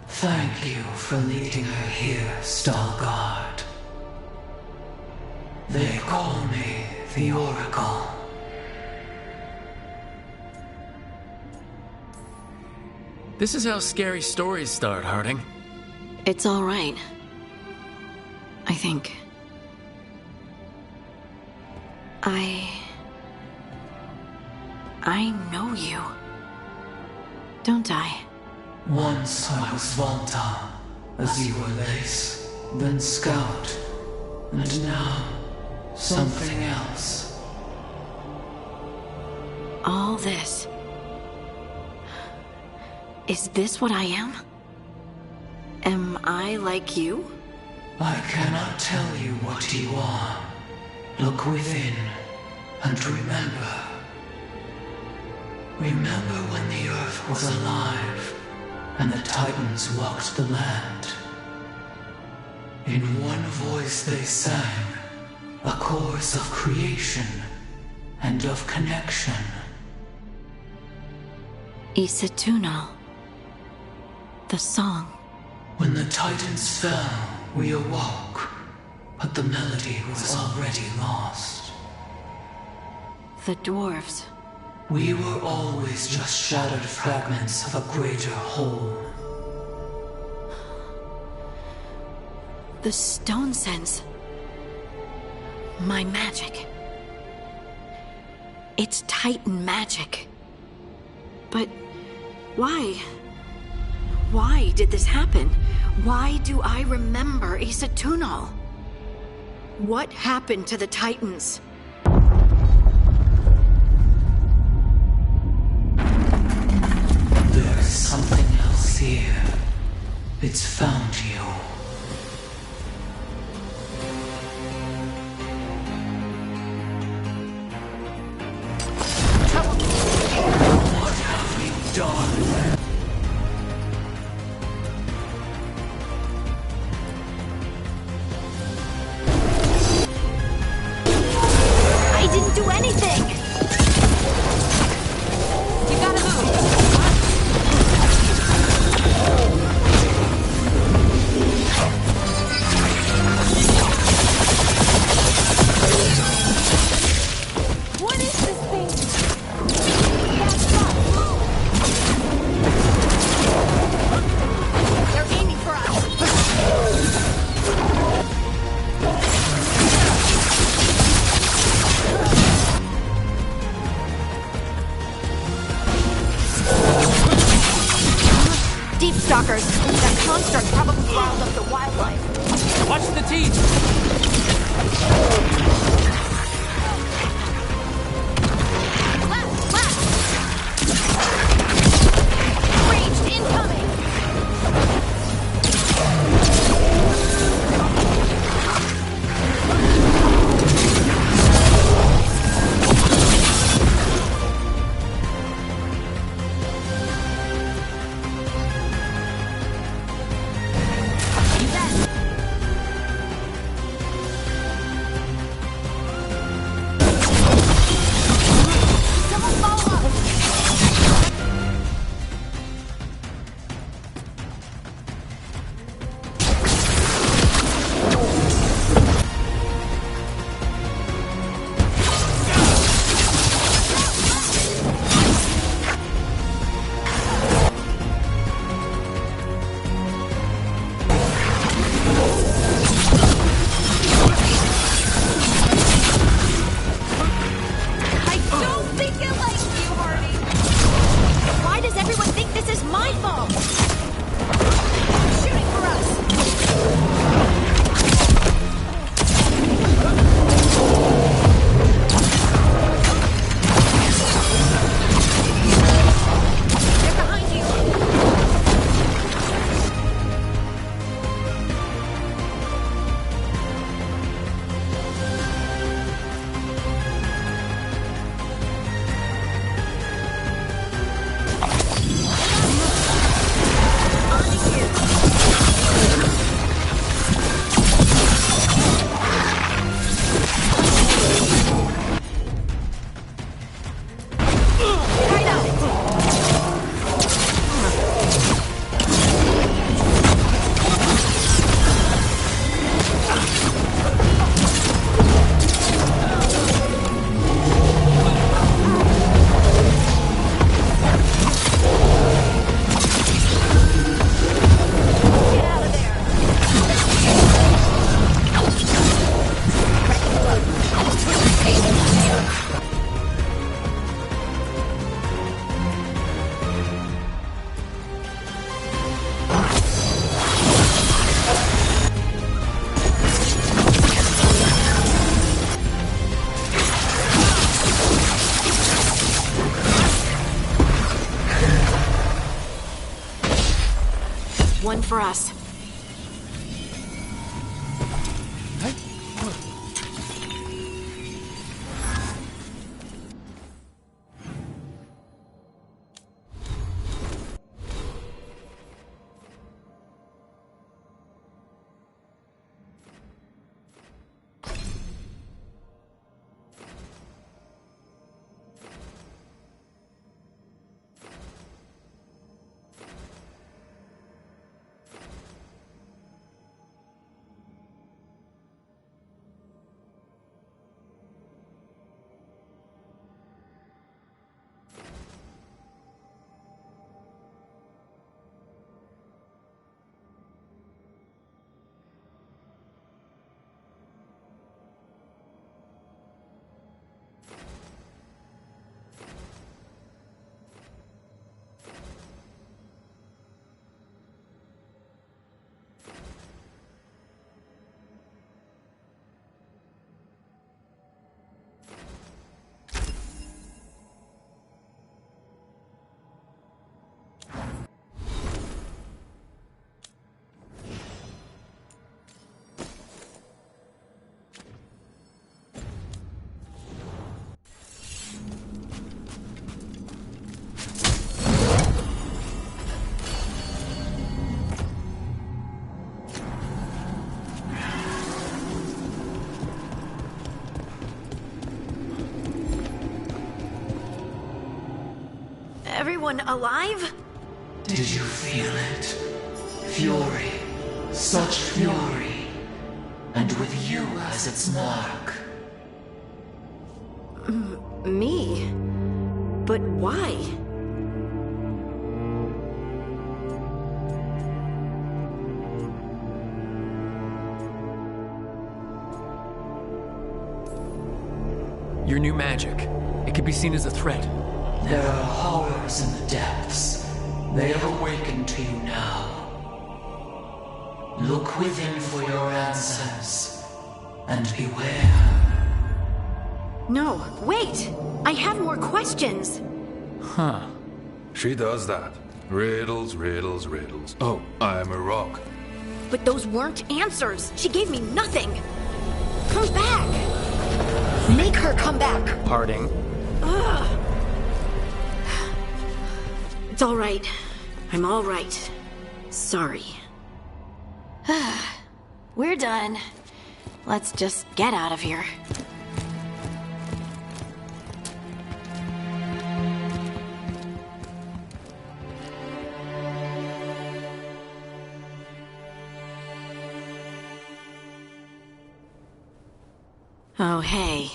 N: Thank you for leading her here, Veilguard. They call me the Oracle.
B: This is how scary stories start, Harding.
K: It's all right. I think. I know you. Don't I?
N: Once I was Volta, as you were Lace, then Scout, and now something else.
K: All this. Is this what I am? Am I like you?
N: I cannot tell you what you are. Look within, and remember. Remember when the Earth was alive, and the Titans walked the land. In one voice they sang, a chorus of creation and of connection.
K: Isatuno. The song.
N: When the Titans fell, we awoke, but the melody was already lost.
K: The dwarves.
N: We were always just shattered fragments of a greater whole.
K: The stone sense. My magic. It's Titan magic. But why? Why did this happen? Why do I remember Isatuno? What happened to the Titans?
N: There's something else here. It's found you. What have we done?
K: I didn't do anything! You gotta move! What is this thing? They're aiming for us! Deep stalkers. That construct probably riled up the wildlife.
B: Watch the teeth!
K: Left! Ranged incoming! one for us. Everyone alive?
N: Did you feel it? Fury. Such fury. And with you as its mark.
K: Me? But why?
B: Your new magic. It could be seen as a threat.
N: There are horrors in the depths. They have awakened to you now. Look within for your answers, and beware.
K: No, wait! I have more questions!
B: Huh.
I: She does that. Riddles, riddles, riddles. Oh, I'm a rock.
K: But those weren't answers! She gave me nothing! Come back! Make her come back!
B: Harding.
K: Ugh. It's all right. I'm all right. Sorry. We're done. Let's just get out of here. Oh, hey.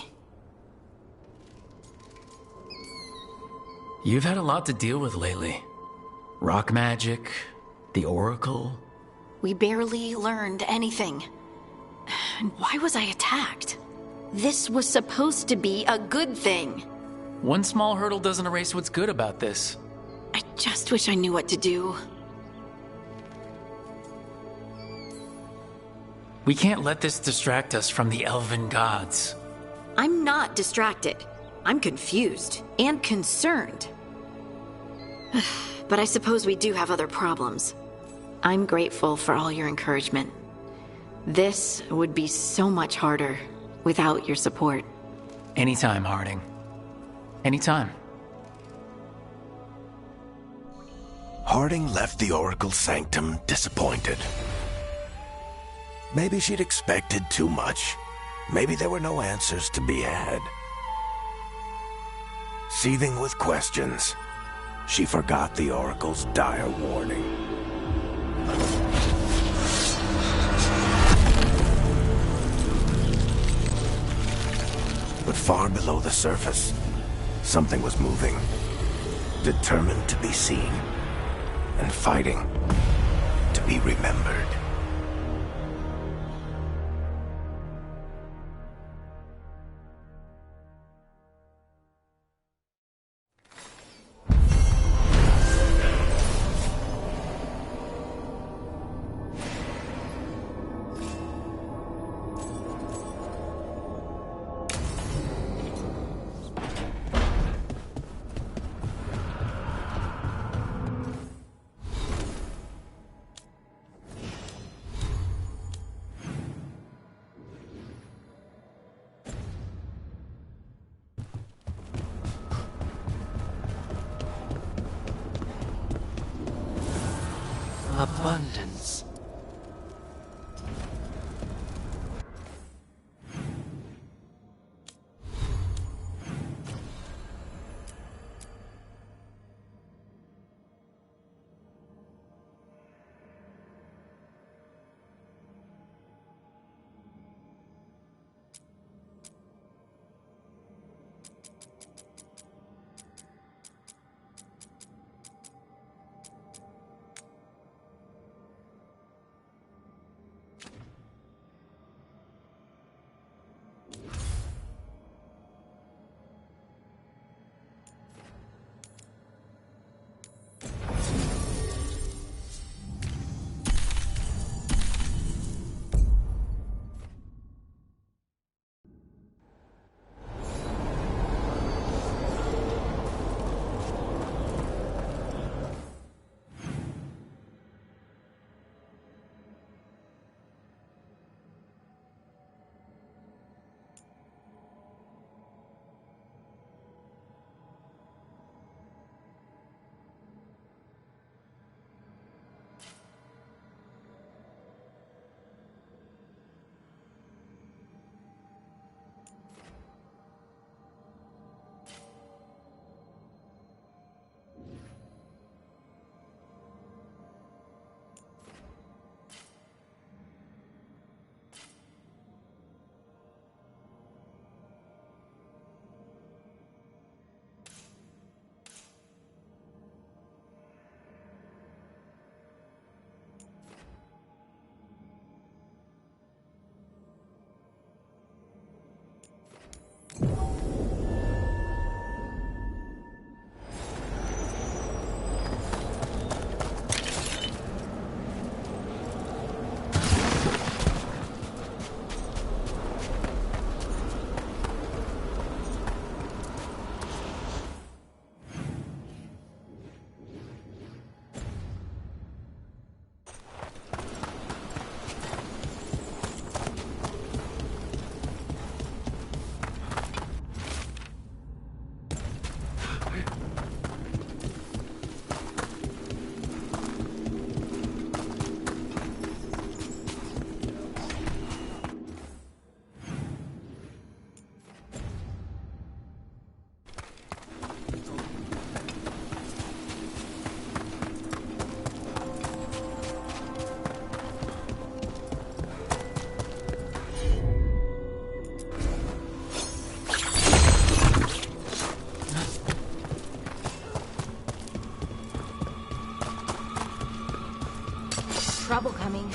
B: You've had a lot to deal with lately. Rock magic, the Oracle.
K: We barely learned anything. And why was I attacked? This was supposed to be a good thing.
B: One small hurdle doesn't erase what's good about this.
K: I just wish I knew what to do.
B: We can't let this distract us from the elven gods.
K: I'm not distracted. I'm confused and concerned. But I suppose we do have other problems. I'm grateful for all your encouragement. This would be so much harder without your support.
B: Anytime, Harding. Anytime.
G: Harding left the Oracle Sanctum disappointed. Maybe she'd expected too much. Maybe there were no answers to be had. Seething with questions, she forgot the Oracle's dire warning. But far below the surface, something was moving, determined to be seen, and fighting to be remembered.
O: abundance.
M: Trouble coming.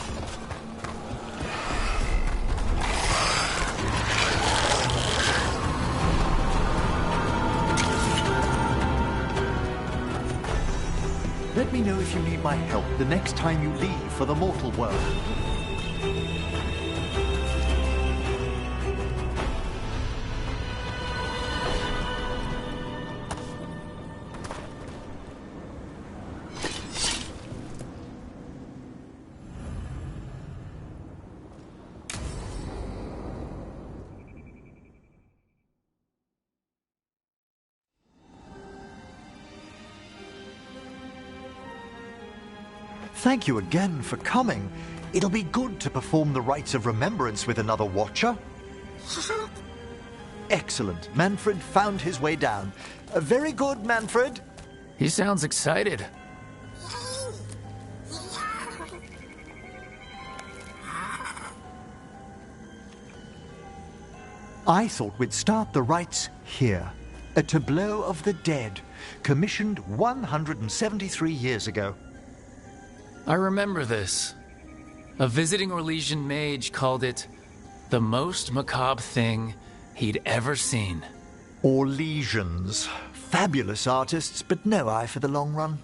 P: Let me know if you need my help the next time you leave for the mortal world. Thank you again for coming. It'll be good to perform the rites of remembrance with another Watcher. Excellent. Manfred found his way down. Very good, Manfred.
B: He sounds excited.
P: I thought we'd start the rites here. A tableau of the dead, commissioned 173 years ago.
B: I remember this. A visiting Orlesian mage called it the most macabre thing he'd ever seen.
P: Orlesians. Fabulous artists, but no eye for the long run.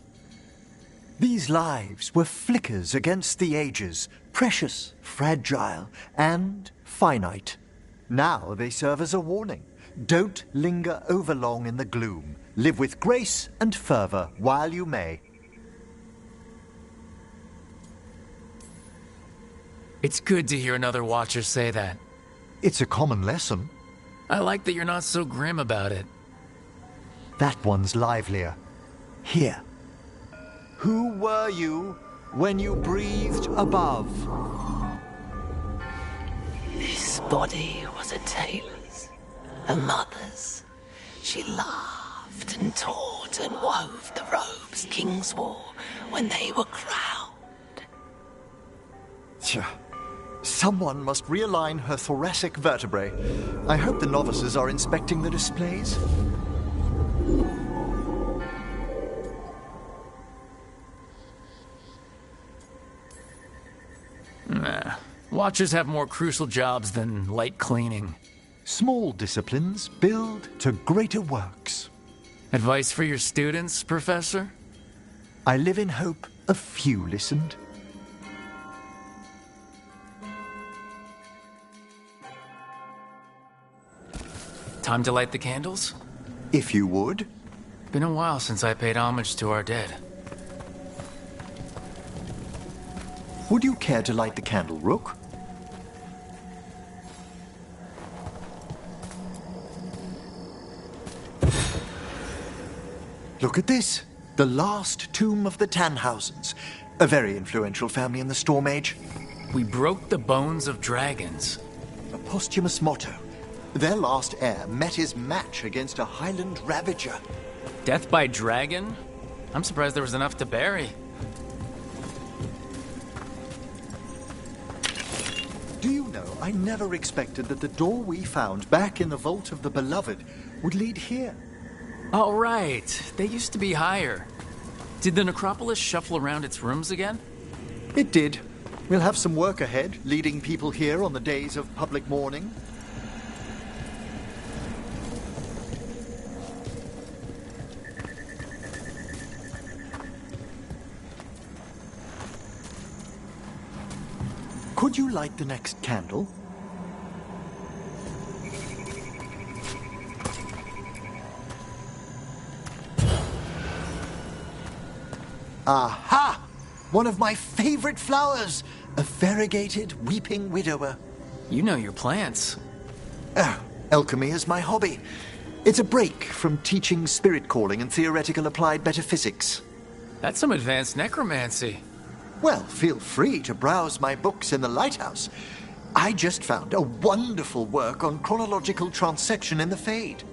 P: These lives were flickers against the ages, precious, fragile, and finite. Now they serve as a warning. Don't linger overlong in the gloom. Live with grace and fervor while you may.
B: It's good to hear another Watcher say that.
P: It's a common lesson.
B: I like that you're not so grim about it.
P: That one's livelier. Here. Who were you when you breathed above.
J: This body was a tailor's, a mother's. She laughed and taught and wove the robes kings wore when they were crowned.
P: Someone must realign her thoracic vertebrae. I hope the novices are inspecting the displays.
B: Nah. Watchers have more crucial jobs than light cleaning.
P: Small disciplines build to greater works.
B: Advice for your students, Professor?
P: I live in hope a few listened.
B: Time to light the candles?
P: If you would.
B: Been a while since I paid homage to our dead.
P: Would you care to light the candle, Rook? Look at this. The last tomb of the Tannhausens. A very influential family in the Storm Age.
B: We broke the bones of dragons.
P: A posthumous motto. Their last heir met his match against a Highland Ravager.
B: Death by dragon? I'm surprised there was enough to bury.
P: Do you know, I never expected that the door we found back in the Vault of the Beloved would lead here.
B: Oh, right. They used to be higher. Did the necropolis shuffle around its rooms again?
P: It did. We'll have some work ahead, leading people here on the days of public mourning. Could you light the next candle? Aha! One of my favorite flowers! A variegated weeping widower.
B: You know your plants.
P: Oh, alchemy is my hobby. It's a break from teaching spirit calling and theoretical applied metaphysics.
B: That's some advanced necromancy.
P: Well, feel free to browse my books in the lighthouse. I just found a wonderful work on chronological transection in the Fade.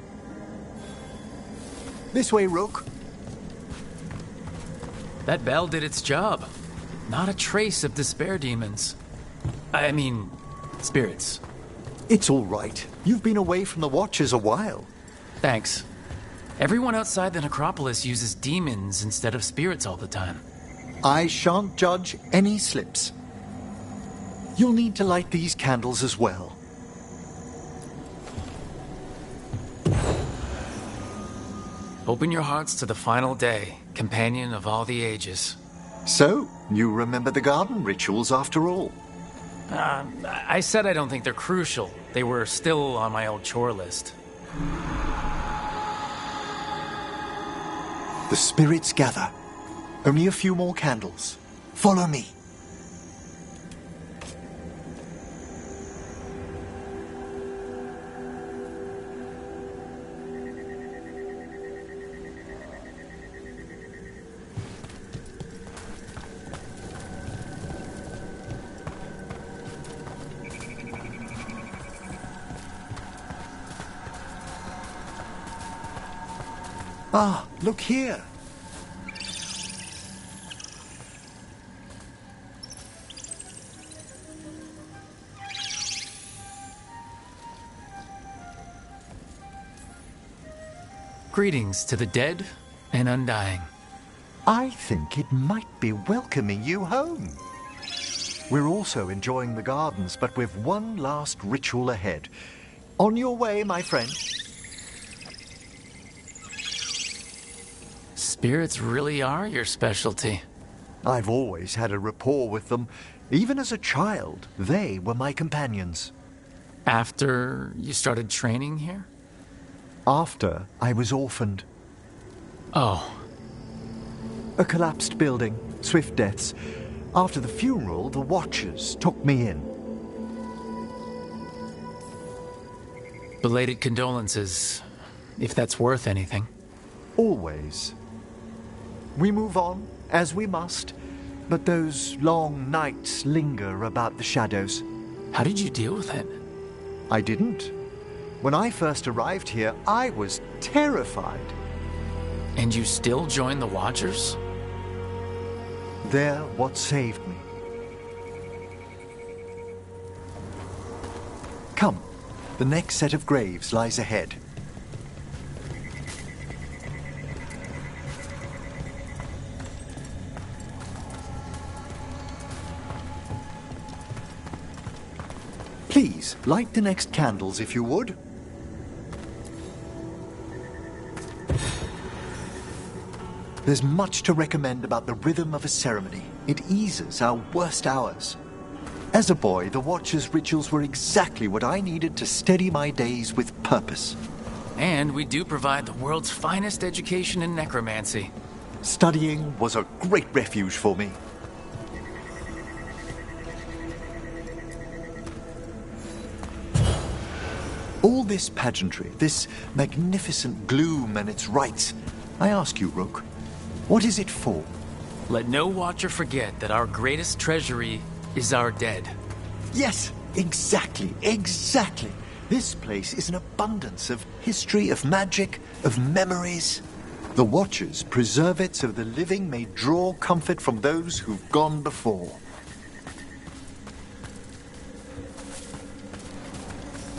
P: This way, Rook.
B: That bell did its job. Not a trace of despair demons. I mean, spirits.
P: It's all right. You've been away from the Watchers a while.
B: Thanks. Everyone outside the necropolis uses demons instead of spirits all the time.
P: I shan't judge any slips. You'll need to light these candles as well.
B: Open your hearts to the final day, companion of all the ages.
P: So, you remember the garden rituals after all?
B: I said I don't think they're crucial. They were still on my old chore list.
P: The spirits gather. Only a few more candles. Follow me. Ah, look here.
B: Greetings to the dead and undying.
P: I think it might be welcoming you home. We're also enjoying the gardens, but with one last ritual ahead. On your way, my friend.
B: Spirits really are your specialty.
P: I've always had a rapport with them. Even as a child, they were my companions.
B: After you started training here?
P: After I was orphaned.
B: Oh.
P: A collapsed building, swift deaths. After the funeral, the Watchers took me in.
B: Belated condolences, if that's worth anything.
P: Always. We move on, as we must. but those long nights linger about the shadows.
B: How did you deal with it?
P: I didn't. When I first arrived here, I was terrified.
B: And you still joined the Watchers?
P: They're what saved me. Come, the next set of graves lies ahead. Please, light the next candles if you would. There's much to recommend about the rhythm of a ceremony. It eases our worst hours. As a boy, the Watcher's rituals were exactly what I needed to steady my days with purpose.
B: And we do provide the world's finest education in necromancy.
P: Studying was a great refuge for me. All this pageantry, this magnificent gloom and its rites, I ask you, Rook, what is it for?
B: Let no Watcher forget that our greatest treasury is our dead.
P: Yes, exactly. This place is an abundance of history, of magic, of memories. The Watchers preserve it so the living may draw comfort from those who've gone before.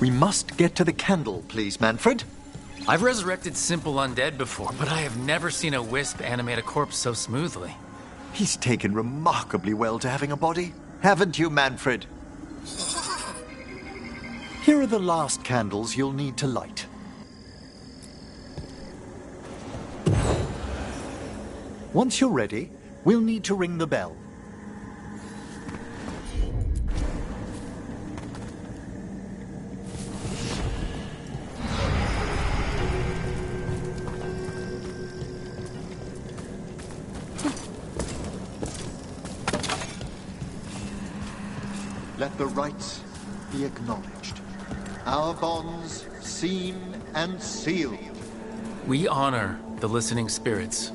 P: We must get to the candle, please, Manfred.
B: I've resurrected simple undead before, but I have never seen a wisp animate a corpse so smoothly.
P: He's taken remarkably well to having a body, haven't you, Manfred? Here are the last candles you'll need to light. Once you're ready, we'll need to ring the bell. Let the rites be acknowledged. Our bonds seen and sealed.
B: We honor the listening spirits.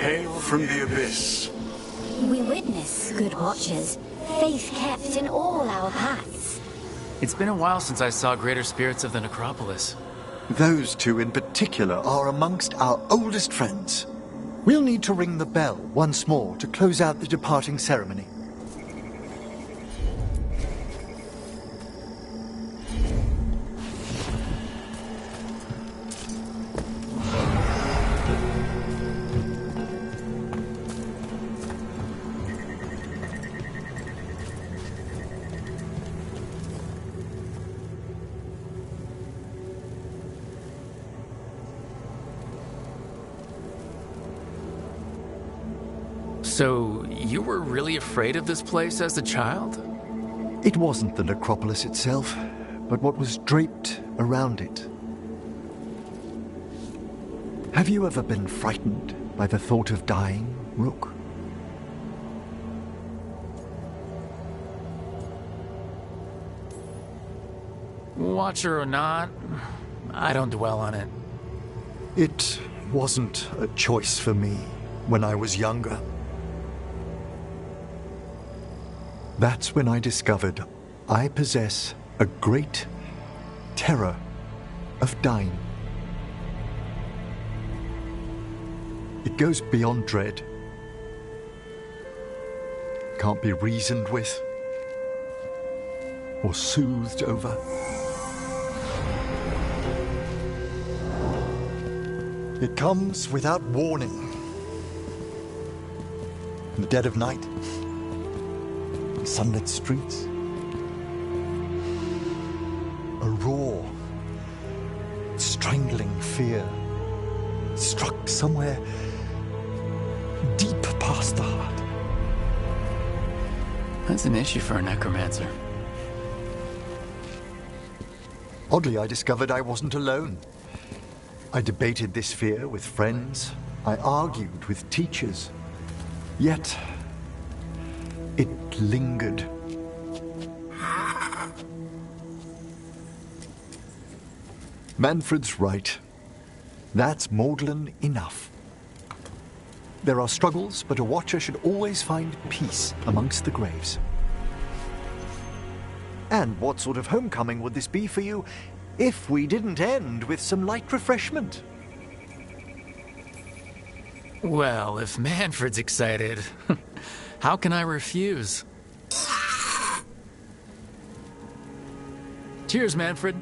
H: Hail from the abyss.
O: We witness, good Watchers, faith kept in all our paths.
B: It's been a while since I saw greater spirits of the necropolis.
P: Those two in particular are amongst our oldest friends. We'll need to ring the bell once more to close out the departing ceremony.
B: So, you were really afraid of this place as a child?
P: It wasn't the necropolis itself, but what was draped around it. Have you ever been frightened by the thought of dying, Rook?
B: Watcher or not, I don't dwell on it.
P: It wasn't a choice for me when I was younger. That's when I discovered I possess a great terror of dying. It goes beyond dread. Can't be reasoned with or soothed over. It comes without warning. In the dead of night, in sunlit streets, a raw, strangling fear struck somewhere deep past the heart.
B: That's an issue for a necromancer.
P: Oddly, I discovered I wasn't alone. I debated this fear with friends. I argued with teachers. Yet, it lingered. Manfred's right. That's maudlin enough. There are struggles, but a watcher should always find peace amongst the graves. And what sort of homecoming would this be for you if we didn't end with some light refreshment?
B: Well, if Manfred's excited, how can I refuse? Cheers, Manfred.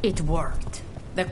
A: It worked. The